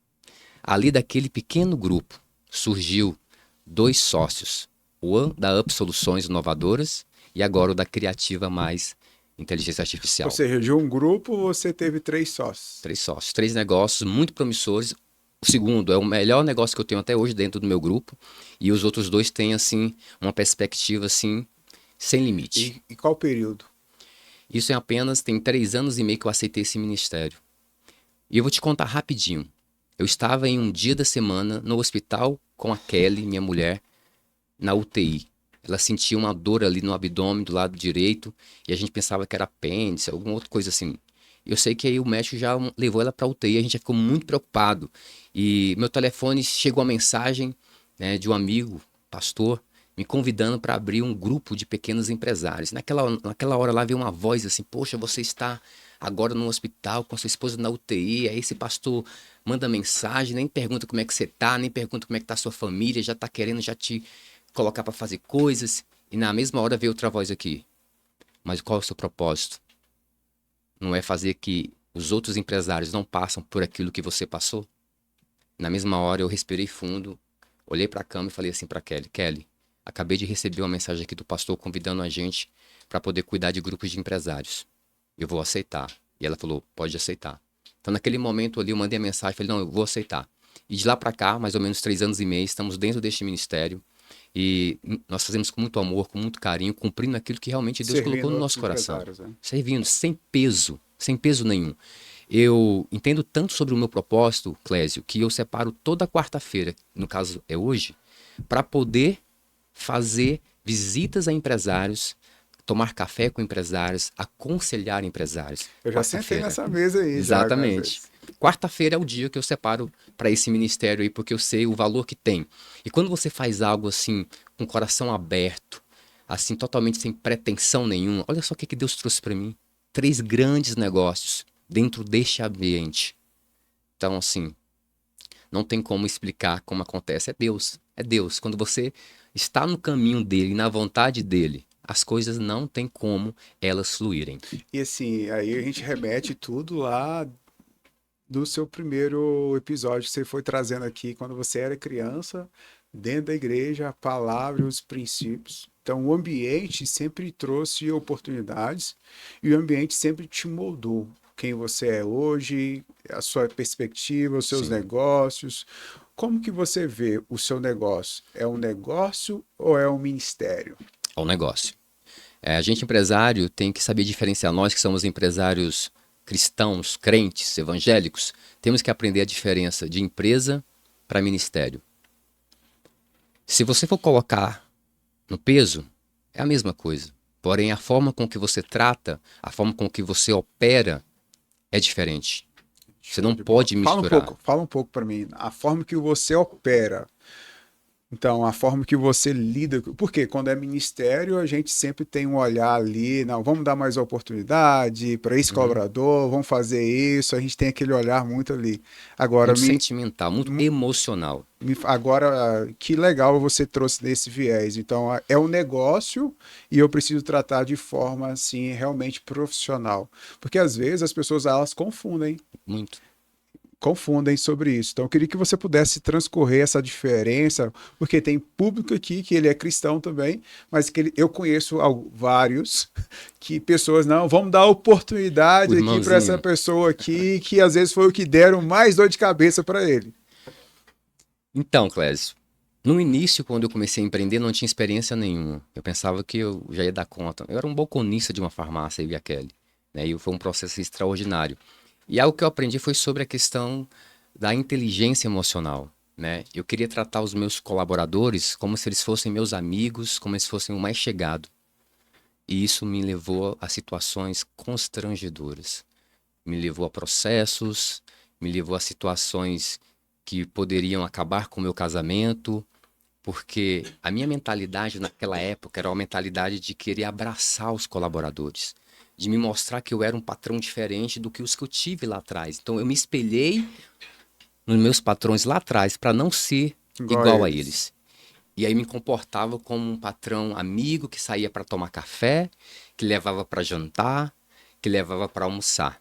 Ali daquele pequeno grupo surgiu 2 sócios, o da Up Soluções Inovadoras e agora o da Criativa Mais Inteligência Artificial. Ou seja, de um grupo você teve 3 sócios. 3 sócios, 3 negócios muito promissores. O segundo é o melhor negócio que eu tenho até hoje dentro do meu grupo e os outros 2 têm assim uma perspectiva assim sem limite. E qual período? Isso tem 3 anos e meio que eu aceitei esse ministério. E eu vou te contar rapidinho. Eu estava em um dia da semana no hospital com a Kelly, minha mulher, na UTI. Ela sentia uma dor ali no abdômen do lado direito e a gente pensava que era apêndice, alguma outra coisa assim. Eu sei que aí o médico já levou ela para UTI, a gente já ficou muito preocupado. E meu telefone chegou a mensagem, né, de um amigo, pastor, me convidando para abrir um grupo de pequenos empresários. Naquela hora lá veio uma voz assim: poxa, você está agora no hospital com a sua esposa na UTI, aí esse pastor manda mensagem, nem pergunta como é que você tá, nem pergunta como é que tá a sua família, já tá querendo já te colocar para fazer coisas. E na mesma hora veio outra voz aqui: mas qual é o seu propósito? Não é fazer que os outros empresários não passem por aquilo que você passou? Na mesma hora eu respirei fundo, olhei para a cama e falei assim para Kelly: Kelly, acabei de receber uma mensagem aqui do pastor convidando a gente para poder cuidar de grupos de empresários. Eu vou aceitar. E ela falou: pode aceitar. Então naquele momento ali eu mandei a mensagem, falei: não, eu vou aceitar. E de lá para cá, mais ou menos 3 anos e meio, estamos dentro deste ministério e nós fazemos com muito amor, com muito carinho, cumprindo aquilo que realmente Deus colocou no nosso coração. Né? Servindo, sem peso nenhum. Eu entendo tanto sobre o meu propósito, Clésio, que eu separo toda quarta-feira, no caso é hoje, para poder fazer visitas a empresários, tomar café com empresários, aconselhar empresários. Eu já sentei nessa mesa aí. Exatamente. Quarta-feira é o dia que eu separo para esse ministério aí, porque eu sei o valor que tem. E quando você faz algo assim, com o coração aberto, assim, totalmente sem pretensão nenhuma, olha só o que Deus trouxe para mim. 3 grandes negócios dentro deste ambiente. Então, assim, não tem como explicar como acontece. É Deus. É Deus. Quando você está no caminho dele, na vontade dele, as coisas não tem como elas fluírem. E assim, aí a gente remete tudo lá do seu primeiro episódio que você foi trazendo aqui, quando você era criança, dentro da igreja, a palavra e os princípios. Então, o ambiente sempre trouxe oportunidades e o ambiente sempre te moldou. Quem você é hoje, a sua perspectiva, os seus negócios. Como que você vê o seu negócio? É um negócio ou é um ministério? É um negócio. A gente empresário tem que saber diferenciar. Nós que somos empresários cristãos, crentes, evangélicos, temos que aprender a diferença de empresa para ministério. Se você for colocar no peso, é a mesma coisa. Porém, a forma com que você trata, a forma com que você opera é diferente. Você não pode misturar. Fala um pouco para mim. A forma que você opera. Então, a forma que você lida. Porque quando é ministério, a gente sempre tem um olhar ali, não, vamos dar mais oportunidade para esse colaborador, vamos fazer isso. A gente tem aquele olhar muito ali. Agora, muito sentimental, muito emocional. Agora, que legal você trouxe desse viés. Então, é um negócio e eu preciso tratar de forma, assim, realmente profissional. Porque, às vezes, as pessoas, elas confundem. Muito. Confundem sobre isso. Então, eu queria que você pudesse transcorrer essa diferença, porque tem público aqui que ele é cristão também, mas que eu conheço vários que pessoas, não, vamos dar oportunidade aqui para essa pessoa aqui, que às vezes foi o que deram mais dor de cabeça para ele. Então, Clésio, no início, quando eu comecei a empreender, não tinha experiência nenhuma. Eu pensava que eu já ia dar conta. Eu era um balconista de uma farmácia, eu e a Kelly, né? E foi um processo extraordinário. E algo que eu aprendi foi sobre a questão da inteligência emocional, né? Eu queria tratar os meus colaboradores como se eles fossem meus amigos, como se fossem o mais chegado. E isso me levou a situações constrangedoras. Me levou a processos, me levou a situações que poderiam acabar com o meu casamento, porque a minha mentalidade naquela época era uma mentalidade de querer abraçar os colaboradores, de me mostrar que eu era um patrão diferente do que os que eu tive lá atrás. Então eu me espelhei nos meus patrões lá atrás para não ser igual a eles. E aí me comportava como um patrão amigo que saía para tomar café, que levava para jantar, que levava para almoçar.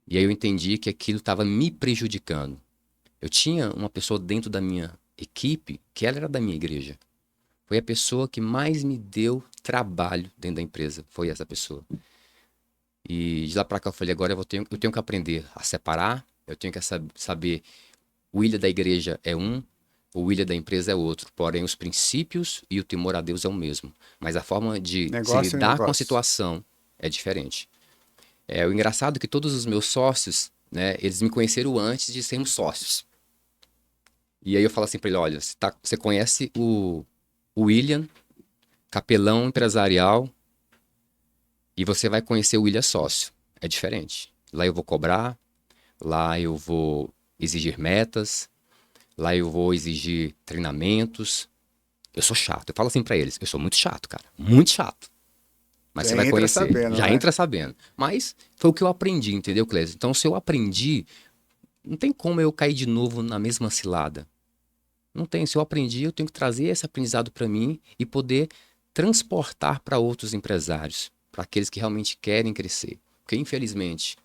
E aí eu entendi que aquilo estava me prejudicando. Eu tinha uma pessoa dentro da minha equipe que ela era da minha igreja. Foi a pessoa que mais me deu trabalho dentro da empresa. Foi essa pessoa. E de lá para cá eu falei, agora eu tenho que aprender a separar. Eu tenho que saber, o William da igreja é um, o William da empresa é outro. Porém, os princípios e o temor a Deus é o mesmo. Mas a forma de se lidar com a situação é diferente. O engraçado é que todos os meus sócios, né, eles me conheceram antes de sermos sócios. E aí eu falo assim para ele, olha, você conhece o William, capelão empresarial, e você vai conhecer o William sócio. É diferente. Lá eu vou cobrar, lá eu vou exigir metas, lá eu vou exigir treinamentos. Eu sou chato. Eu falo assim para eles, eu sou muito chato, cara. Muito chato. Mas você vai conhecer. Sabendo, já entra sabendo. Mas foi o que eu aprendi, entendeu, Clésio? Então, se eu aprendi, não tem como eu cair de novo na mesma cilada. Não tem. Se eu aprendi, eu tenho que trazer esse aprendizado para mim e poder transportar para outros empresários, para aqueles que realmente querem crescer. Porque, infelizmente,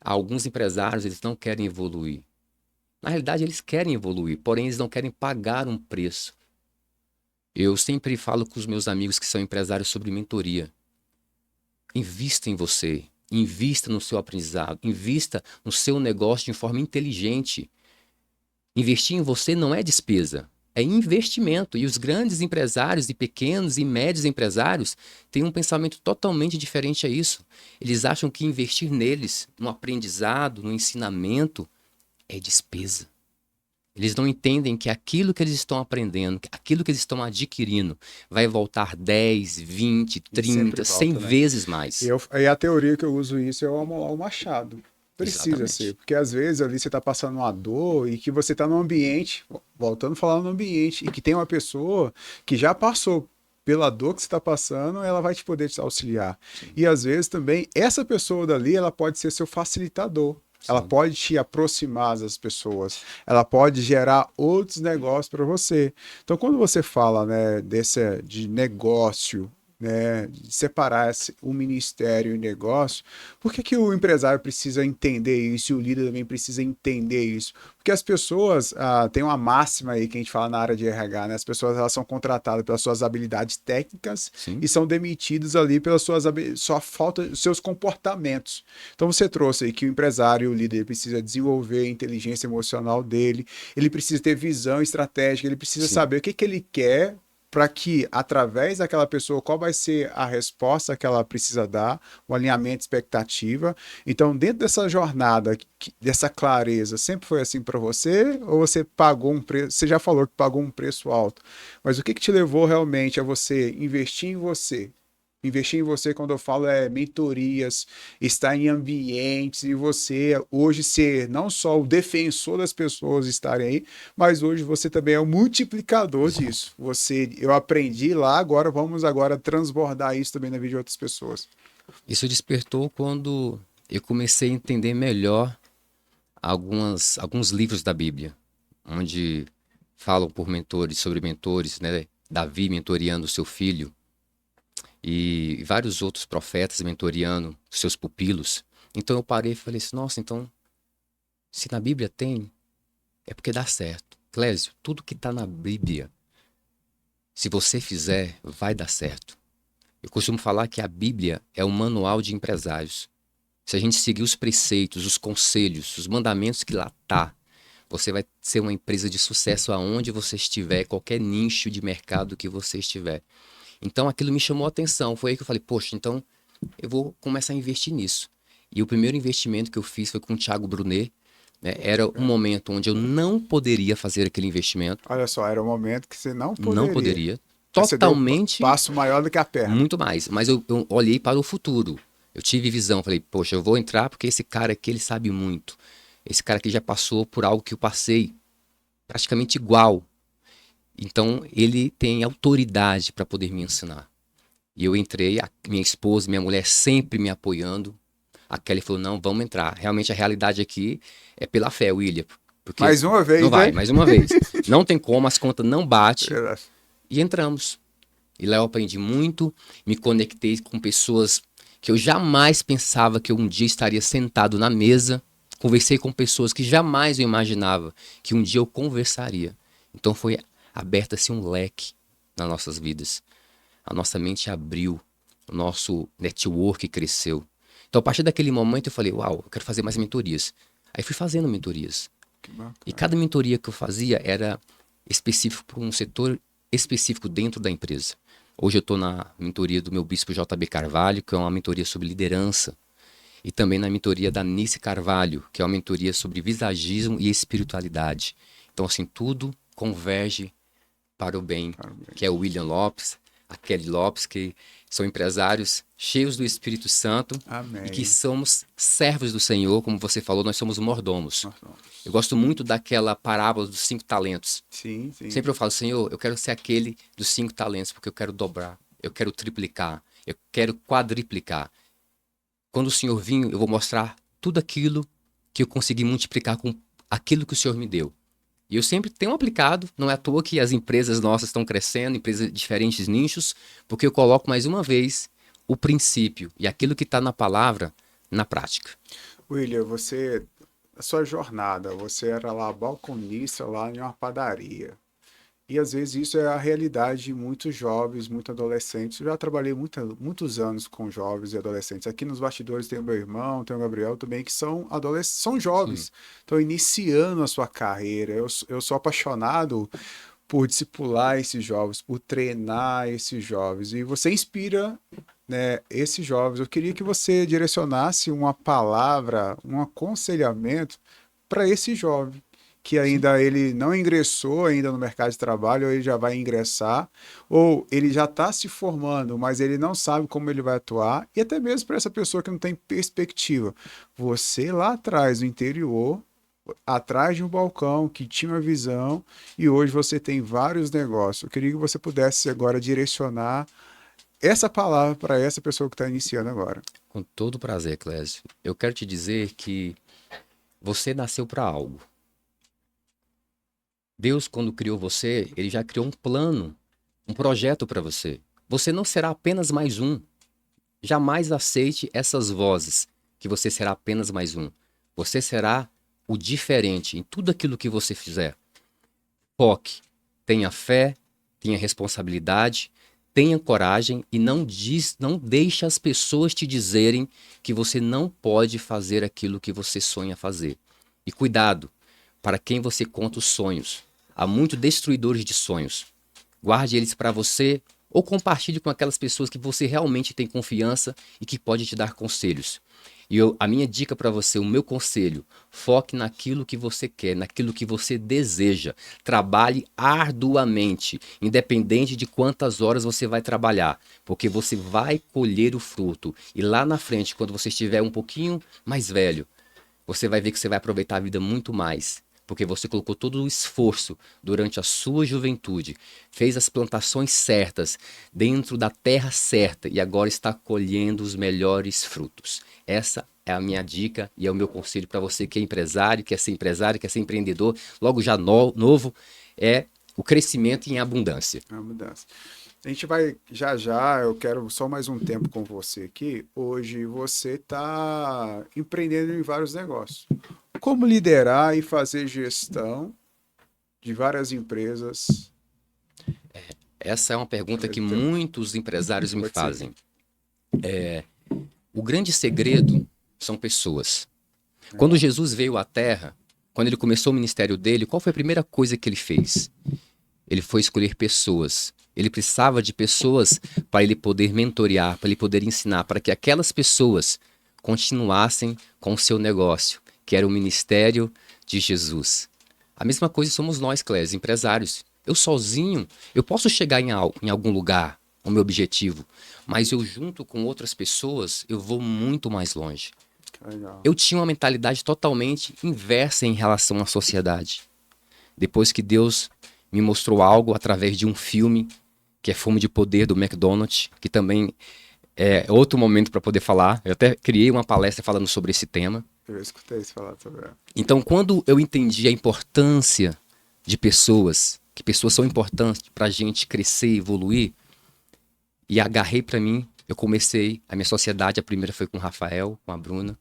alguns empresários, eles não querem evoluir. Na realidade, eles querem evoluir, porém, eles não querem pagar um preço. Eu sempre falo com os meus amigos que são empresários sobre mentoria. Invista em você, invista no seu aprendizado, invista no seu negócio de forma inteligente. Investir em você não é despesa, é investimento. E os grandes empresários e pequenos e médios empresários têm um pensamento totalmente diferente a isso. Eles acham que investir neles, no aprendizado, no ensinamento, é despesa. Eles não entendem que aquilo que eles estão aprendendo, aquilo que eles estão adquirindo, vai voltar 10, 20, 30, 100 vezes mais. E a teoria que eu uso isso é o amolar o machado. Precisa ser, porque às vezes ali você está passando uma dor e que você está num ambiente, voltando a falar no ambiente, e que tem uma pessoa que já passou pela dor que você está passando, ela vai poder te auxiliar. Sim. E às vezes também, essa pessoa dali, ela pode ser seu facilitador. Sim. Ela pode te aproximar das pessoas, ela pode gerar outros negócios para você. Então, quando você fala, né, de negócio, né, de separar o ministério e o negócio, por que o empresário precisa entender isso e o líder também precisa entender isso? Porque as pessoas, tem uma máxima aí que a gente fala na área de RH, né? As pessoas elas são contratadas pelas suas habilidades técnicas. Sim. E são demitidas ali pelas sua falta, seus comportamentos. Então você trouxe aí que o empresário, o líder, precisa desenvolver a inteligência emocional dele, ele precisa ter visão estratégica, ele precisa Sim. saber o que ele quer, para que, através daquela pessoa, qual vai ser a resposta que ela precisa dar, o alinhamento, expectativa. Então, dentro dessa jornada, dessa clareza, sempre foi assim para você? Ou você pagou um preço? Você já falou que pagou um preço alto, mas o que te levou realmente a você investir em você? Investir em você, quando eu falo, é mentorias, estar em ambientes, e você hoje ser não só o defensor das pessoas estarem aí, mas hoje você também é o multiplicador disso. Eu aprendi lá, vamos transbordar isso também na vida de outras pessoas. Isso despertou quando eu comecei a entender melhor alguns livros da Bíblia, onde falam sobre mentores, né? Davi mentoreando seu filho, e vários outros profetas mentoreando seus pupilos. Então eu parei e falei assim, nossa, então, se na Bíblia tem, é porque dá certo. Clésio, tudo que está na Bíblia, se você fizer, vai dar certo. Eu costumo falar que a Bíblia é um manual de empresários. Se a gente seguir os preceitos, os conselhos, os mandamentos que lá tá, você vai ser uma empresa de sucesso aonde você estiver, qualquer nicho de mercado que você estiver. Então aquilo me chamou a atenção, foi aí que eu falei, poxa, então eu vou começar a investir nisso. E o primeiro investimento que eu fiz foi com o Thiago Brunet, né? Era um momento onde eu não poderia fazer aquele investimento. Olha só, era um momento que você não poderia. Não poderia. Totalmente. Você deu um passo maior do que a perna. Muito mais, mas eu olhei para o futuro. Eu tive visão, falei, poxa, eu vou entrar porque esse cara aqui, ele sabe muito. Esse cara aqui já passou por algo que eu passei, praticamente igual. Então, ele tem autoridade para poder me ensinar. E eu entrei, a minha esposa, minha mulher sempre me apoiando. A Kelly falou, não, vamos entrar. Realmente a realidade aqui é pela fé, William. Porque Mais uma vez, não vai, né? mais uma vez. Não tem como, as contas não batem. Verdade. E entramos. E lá eu aprendi muito, me conectei com pessoas que eu jamais pensava que eu um dia estaria sentado na mesa. Conversei com pessoas que jamais eu imaginava que um dia eu conversaria. Então foi aberto-se um leque nas nossas vidas. A nossa mente abriu, o nosso network cresceu. Então a partir daquele momento eu falei, uau, eu quero fazer mais mentorias. Aí fui fazendo mentorias. Que bacana. E cada mentoria que eu fazia era específico para um setor específico dentro da empresa. Hoje eu estou na mentoria do meu bispo JB Carvalho, que é uma mentoria sobre liderança. E também na mentoria da Nice Carvalho, que é uma mentoria sobre visagismo e espiritualidade. Então, assim, tudo converge para o bem, que é o William Lopes, a Kelly Lopes, que são empresários cheios do Espírito Santo. Amém. E que somos servos do Senhor, como você falou, nós somos mordomos. Eu gosto muito daquela parábola dos 5 talentos. Sim, sim. Sempre eu falo, Senhor, eu quero ser aquele dos 5 talentos, porque eu quero dobrar, eu quero triplicar, eu quero quadriplicar. Quando o Senhor vir, eu vou mostrar tudo aquilo que eu consegui multiplicar com aquilo que o Senhor me deu. E eu sempre tenho aplicado, não é à toa que as empresas nossas estão crescendo, empresas de diferentes nichos, porque eu coloco mais uma vez o princípio e aquilo que está na palavra na prática. William, a sua jornada, você era lá balconista lá em uma padaria. E às vezes isso é a realidade de muitos jovens, muitos adolescentes. Eu já trabalhei muitos anos com jovens e adolescentes. Aqui nos bastidores tem o meu irmão, tem o Gabriel também, que são adolescentes, são jovens, estão iniciando a sua carreira. Eu sou apaixonado por discipular esses jovens, por treinar esses jovens. E você inspira, né, esses jovens. Eu queria que você direcionasse uma palavra, um aconselhamento para esse jovem que ainda ele não ingressou ainda no mercado de trabalho, ou ele já vai ingressar, ou ele já está se formando, mas ele não sabe como ele vai atuar, e até mesmo para essa pessoa que não tem perspectiva. Você lá atrás, no interior, atrás de um balcão, que tinha uma visão, e hoje você tem vários negócios. Eu queria que você pudesse agora direcionar essa palavra para essa pessoa que está iniciando agora. Com todo prazer, Clésio. Eu quero te dizer que você nasceu para algo. Deus, quando criou você, ele já criou um plano, um projeto para você. Você não será apenas mais um. Jamais aceite essas vozes, que você será apenas mais um. Você será o diferente em tudo aquilo que você fizer. Foque, tenha fé, tenha responsabilidade, tenha coragem e não deixe as pessoas te dizerem que você não pode fazer aquilo que você sonha fazer. E cuidado, para quem você conta os sonhos. Há muitos destruidores de sonhos. Guarde eles para você ou compartilhe com aquelas pessoas que você realmente tem confiança e que pode te dar conselhos. E a minha dica para você, o meu conselho, foque naquilo que você quer, naquilo que você deseja. Trabalhe arduamente, independente de quantas horas você vai trabalhar, porque você vai colher o fruto. E lá na frente, quando você estiver um pouquinho mais velho, você vai ver que você vai aproveitar a vida muito mais, porque você colocou todo o esforço durante a sua juventude, fez as plantações certas, dentro da terra certa, e agora está colhendo os melhores frutos. Essa é a minha dica e é o meu conselho para você que é empresário, quer ser empreendedor, logo já novo, é o crescimento em abundância. Abundância. A gente vai já, eu quero só mais um tempo com você aqui. Hoje você está empreendendo em vários negócios. Como liderar e fazer gestão de várias empresas? Essa é uma pergunta que muitos empresários me fazem. O grande segredo são pessoas. Quando Jesus veio à Terra, quando ele começou o ministério dele, qual foi a primeira coisa que ele fez? Ele foi escolher pessoas. Ele precisava de pessoas para ele poder mentorear, para ele poder ensinar, para que aquelas pessoas continuassem com o seu negócio, que era o ministério de Jesus. A mesma coisa somos nós, Clésio, empresários. Eu sozinho, eu posso chegar em algum lugar, o meu objetivo, mas eu junto com outras pessoas, eu vou muito mais longe. Legal. Eu tinha uma mentalidade totalmente inversa em relação à sociedade. Depois que Deus me mostrou algo através de um filme que é Fome de Poder do McDonald's, que também é outro momento para poder falar. Eu até criei uma palestra falando sobre esse tema. Eu escutei isso falar sobre ela. Então, quando eu entendi a importância de pessoas, que pessoas são importantes para a gente crescer e evoluir, e agarrei para mim, eu comecei a minha sociedade. A primeira foi com o Rafael, com a Bruna.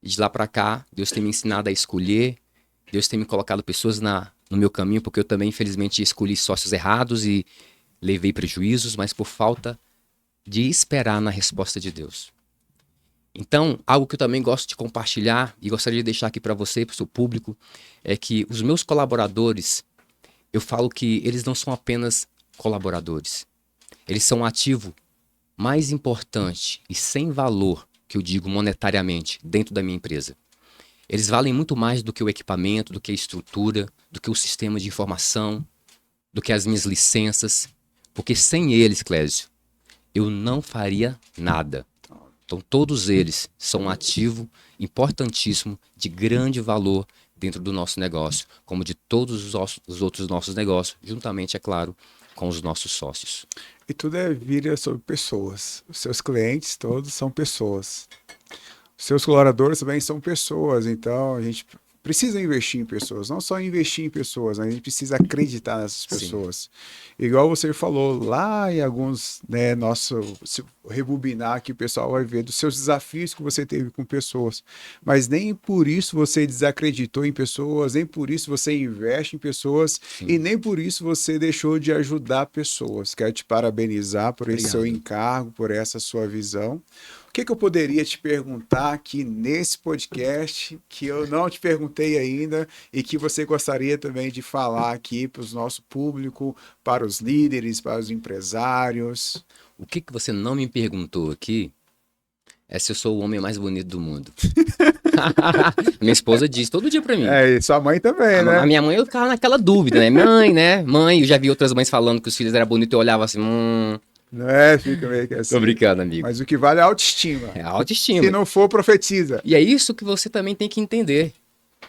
E de lá para cá, Deus tem me ensinado a escolher, Deus tem me colocado pessoas no meu caminho, porque eu também, infelizmente, escolhi sócios errados e levei prejuízos, mas por falta de esperar na resposta de Deus. Então, algo que eu também gosto de compartilhar e gostaria de deixar aqui para você, para o seu público, é que os meus colaboradores, eu falo que eles não são apenas colaboradores. Eles são um ativo mais importante e sem valor, que eu digo monetariamente, dentro da minha empresa. Eles valem muito mais do que o equipamento, do que a estrutura, do que o sistema de informação, do que as minhas licenças, porque sem eles, Clésio, eu não faria nada. Então todos eles são um ativo importantíssimo, de grande valor dentro do nosso negócio, como de todos os outros nossos negócios, juntamente, é claro, com os nossos sócios. E tudo vira sobre pessoas. Os seus clientes todos são pessoas. Os seus colaboradores também são pessoas. Então a gente precisa investir em pessoas. Não só investir em pessoas, a gente precisa acreditar nessas pessoas. Sim. Igual você falou lá em alguns, né, se rebobinar aqui, o pessoal vai ver dos seus desafios que você teve com pessoas. Mas nem por isso você desacreditou em pessoas, nem por isso você investe em pessoas. Sim. E nem por isso você deixou de ajudar pessoas. Quero te parabenizar por esse seu encargo, por essa sua visão. O que eu poderia te perguntar aqui nesse podcast que eu não te perguntei ainda e que você gostaria também de falar aqui para o nosso público, para os líderes, para os empresários? O que você não me perguntou aqui é se eu sou o homem mais bonito do mundo. Minha esposa diz todo dia para mim. E sua mãe também, né? A minha mãe, eu ficava naquela dúvida, né? Mãe, né? Mãe, eu já vi outras mães falando que os filhos eram bonitos e eu olhava assim, Não é? Fica meio que assim. Tô brincando, amigo. Mas o que vale é a autoestima. É a autoestima. Se não for, profetiza. E é isso que você também tem que entender.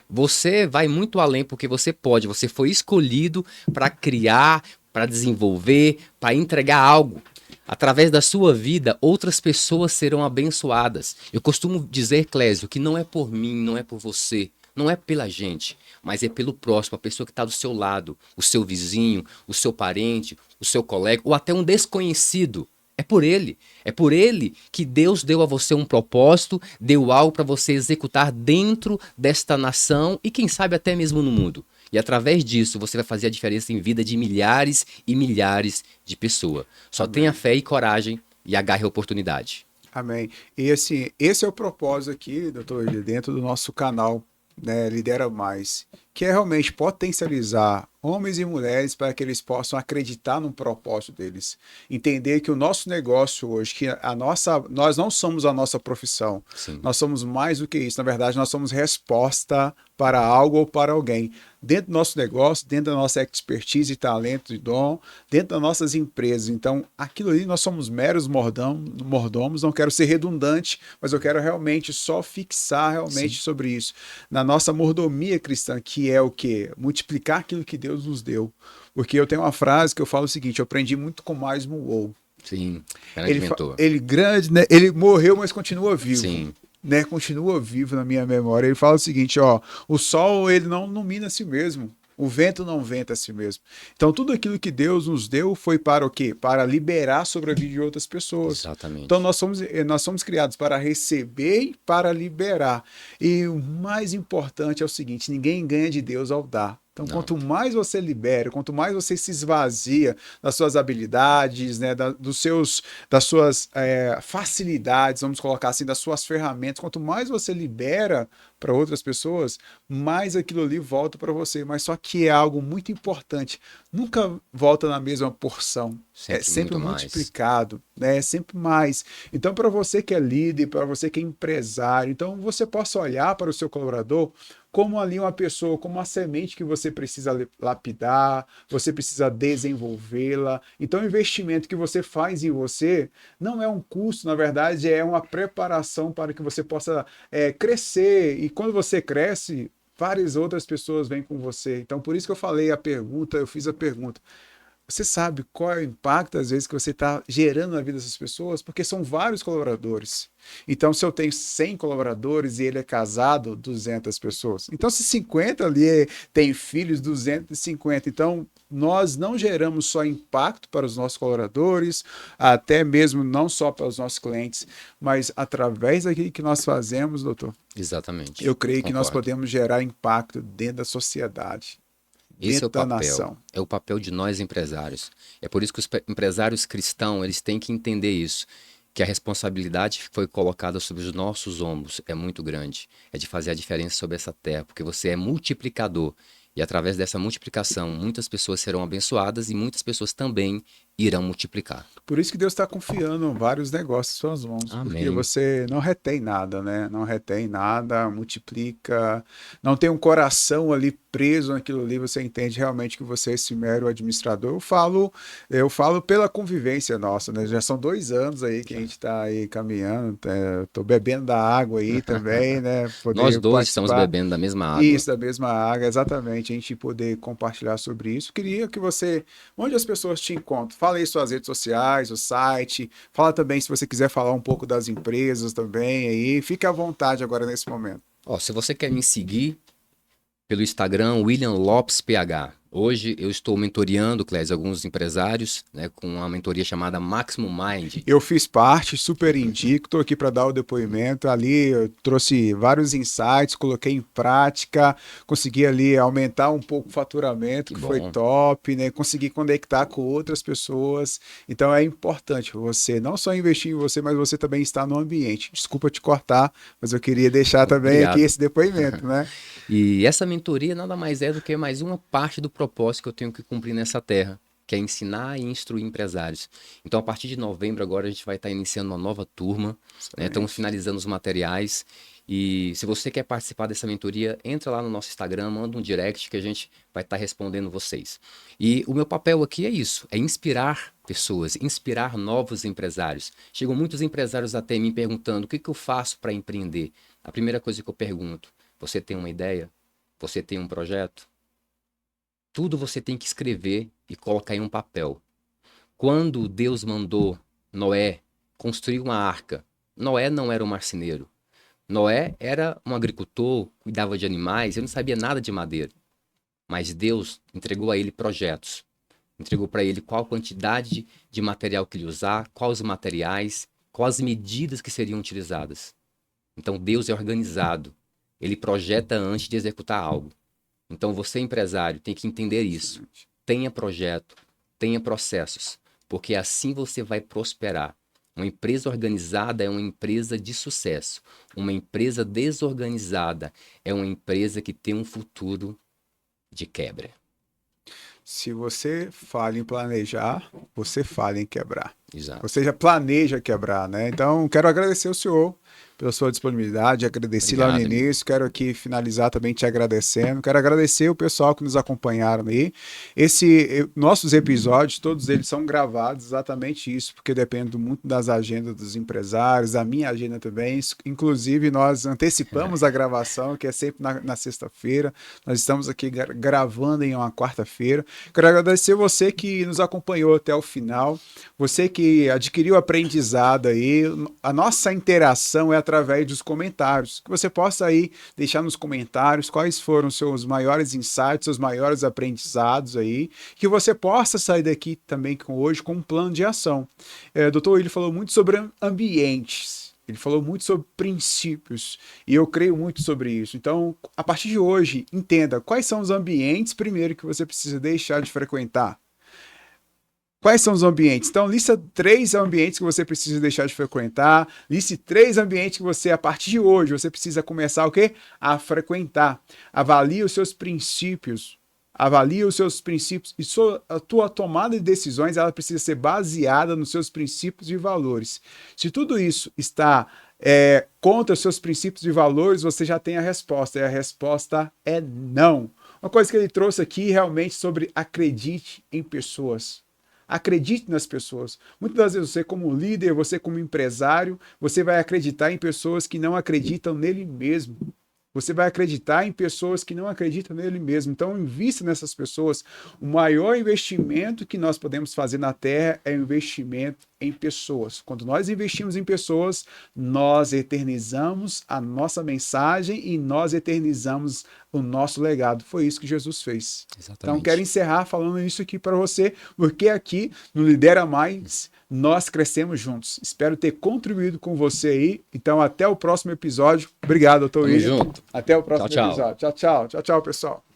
Você vai muito além porque você pode. Você foi escolhido para criar, para desenvolver, para entregar algo. Através da sua vida, outras pessoas serão abençoadas. Eu costumo dizer, Clésio, que não é por mim, não é por você, não é pela gente, mas é pelo próximo, a pessoa que está do seu lado, o seu vizinho, o seu parente, o seu colega, ou até um desconhecido. É por ele. É por ele que Deus deu a você um propósito, deu algo para você executar dentro desta nação e quem sabe até mesmo no mundo. E através disso você vai fazer a diferença em vida de milhares e milhares de pessoas. Só tenha fé e coragem e agarre a oportunidade. Amém. E assim, esse é o propósito aqui, doutor, dentro do nosso canal, né, Lidera Mais, que é realmente potencializar homens e mulheres para que eles possam acreditar no propósito deles. Entender que o nosso negócio hoje, que nós não somos a nossa profissão. Sim. Nós somos mais do que isso. Na verdade, nós somos resposta para algo ou para alguém. Dentro do nosso negócio, dentro da nossa expertise, talento e dom, dentro das nossas empresas. Então, aquilo ali nós somos meros mordomos, não quero ser redundante, mas eu quero realmente só fixar realmente sobre isso. Na nossa mordomia cristã, que é o quê? Multiplicar aquilo que Deus nos deu. Porque eu tenho uma frase que eu falo o seguinte, eu aprendi muito com mais Moore. Sim, grande mentor. Né? Ele morreu, mas continua vivo. Sim. Né, continua vivo na minha memória. Ele fala o seguinte, ó, o sol ele não ilumina a si mesmo, o vento não venta a si mesmo. Então tudo aquilo que Deus nos deu foi para o quê? Para liberar sobre a vida de outras pessoas. Exatamente. Então nós somos criados para receber e para liberar. E o mais importante é o seguinte, ninguém ganha de Deus ao dar. Então, quanto mais você libera, quanto mais você se esvazia das suas habilidades, né, das suas facilidades, vamos colocar assim, das suas ferramentas, quanto mais você libera para outras pessoas, mais aquilo ali volta para você. Mas só que é algo muito importante. Nunca volta na mesma porção. É sempre multiplicado, né? É sempre mais. Então, para você que é líder, para você que é empresário, então você possa olhar para o seu colaborador como ali uma pessoa, como uma semente que você precisa lapidar, você precisa desenvolvê-la. Então, o investimento que você faz em você não é um custo, na verdade, é uma preparação para que você possa crescer. E quando você cresce, várias outras pessoas vêm com você. Então, por isso que eu fiz a pergunta, Você sabe qual é o impacto, às vezes, que você está gerando na vida dessas pessoas? Porque são vários colaboradores. Então, se eu tenho 100 colaboradores e ele é casado, 200 pessoas. Então, se 50 ali tem filhos, 250. Então, nós não geramos só impacto para os nossos colaboradores, até mesmo não só para os nossos clientes, mas através daquilo que nós fazemos, doutor, Exatamente. eu creio que nós Concordo. podemos gerar impacto dentro da sociedade, Esse é dentro o da papel. nação. É o papel de nós empresários. É por isso que os empresários cristãos, eles têm que entender isso, que a responsabilidade que foi colocada sobre os nossos ombros é muito grande. É de fazer a diferença sobre essa terra, porque você é multiplicador. E através dessa multiplicação, muitas pessoas serão abençoadas e muitas pessoas também irão multiplicar. Por isso que Deus está confiando vários negócios em suas mãos, porque Amém. você não retém nada, né? Não retém nada, multiplica, não tem um coração ali preso naquilo ali, você entende realmente que você é esse mero administrador. Eu falo pela convivência nossa, né? Já são 2 anos aí que a gente está aí caminhando, tô bebendo da água aí também, né? Nós Poder dois estamos participar. bebendo da mesma água. Isso, da mesma água, exatamente. A gente poder compartilhar sobre isso. Queria que você, onde as pessoas te encontram, fala aí suas redes sociais, o site, fala também se você quiser falar um pouco das empresas também aí. Fique à vontade agora nesse momento. Ó, se você quer me seguir pelo Instagram, William Lopes PH. Hoje eu estou mentoreando, Clésio, alguns empresários, né, com uma mentoria chamada Maximum Mind. Eu fiz parte, super indico, estou aqui para dar o depoimento. Ali eu trouxe vários insights, coloquei em prática, consegui ali aumentar um pouco o faturamento, Que que foi bom. top, né? Consegui conectar com outras pessoas. Então é importante você não só investir em você, mas você também estar no ambiente. Desculpa te cortar, mas eu queria deixar também aqui Obrigado. esse depoimento, né? E essa mentoria nada mais é do que mais uma parte do propósito que eu tenho que cumprir nessa terra, que é ensinar e instruir empresários. Então, a partir de novembro, agora a gente vai estar iniciando uma nova turma, né? Estamos finalizando os materiais. E se você quer participar dessa mentoria, entra lá no nosso Instagram, manda um direct que a gente vai estar respondendo vocês. E o meu papel aqui é isso, é inspirar pessoas, inspirar novos empresários. Chegam muitos empresários até mim perguntando o que eu faço para empreender. A primeira coisa que eu pergunto, você tem uma ideia? Você tem um projeto? Tudo você tem que escrever e colocar em um papel. Quando Deus mandou Noé construir uma arca, Noé não era um marceneiro. Noé era um agricultor, cuidava de animais, ele não sabia nada de madeira. Mas Deus entregou a ele projetos. Entregou para ele qual quantidade de material que ele usar, quais os materiais, quais as medidas que seriam utilizadas. Então Deus é organizado. Ele projeta antes de executar algo. Então você, empresário, tem que entender isso. Tenha projeto, tenha processos, porque assim você vai prosperar. Uma empresa organizada é uma empresa de sucesso. Uma empresa desorganizada é uma empresa que tem um futuro de quebra. Se você falha em planejar, você falha em quebrar. Ou Exato. seja, planeja quebrar, né? Então, quero agradecer o senhor pela sua disponibilidade, agradeci lá no Obrigado, amigo. início, quero aqui finalizar também te agradecendo, quero agradecer o pessoal que nos acompanharam aí. Nossos episódios, todos eles são gravados exatamente isso, porque depende muito das agendas dos empresários, da minha agenda também, inclusive nós antecipamos a gravação, que é sempre na sexta-feira, nós estamos aqui gravando em uma quarta-feira. Quero agradecer você que nos acompanhou até o final, você que adquiriu aprendizado aí, a nossa interação é através dos comentários, que você possa aí deixar nos comentários quais foram os seus maiores insights, seus maiores aprendizados aí, que você possa sair daqui também hoje com um plano de ação. Doutor Willi falou muito sobre ambientes, ele falou muito sobre princípios, e eu creio muito sobre isso. Então, a partir de hoje, entenda quais são os ambientes, primeiro, que você precisa deixar de frequentar. Quais são os ambientes? Então, lista 3 ambientes que você precisa deixar de frequentar. Liste 3 ambientes que você, a partir de hoje, você precisa começar o quê? A frequentar. Avalie os seus princípios. Avalie os seus princípios e a tua tomada de decisões ela precisa ser baseada nos seus princípios e valores. Se tudo isso está contra os seus princípios e valores, você já tem a resposta. E a resposta é não. Uma coisa que ele trouxe aqui realmente sobre acredite em pessoas. Acredite nas pessoas. Muitas das vezes você como líder, você como empresário, você vai acreditar em pessoas que não acreditam nele mesmo. você vai acreditar em pessoas que não acreditam nele mesmo. Então, invista nessas pessoas. O maior investimento que nós podemos fazer na Terra é o investimento em pessoas. Quando nós investimos em pessoas, nós eternizamos a nossa mensagem e nós eternizamos o nosso legado. Foi isso que Jesus fez. Exatamente. Então, quero encerrar falando isso aqui para você, porque aqui no Lidera Mais, nós crescemos juntos. Espero ter contribuído com você aí. Então, até o próximo episódio. Obrigado, doutor William. Tamo junto. Até o próximo Tchau, tchau. episódio. Tchau, tchau. Tchau, tchau, pessoal.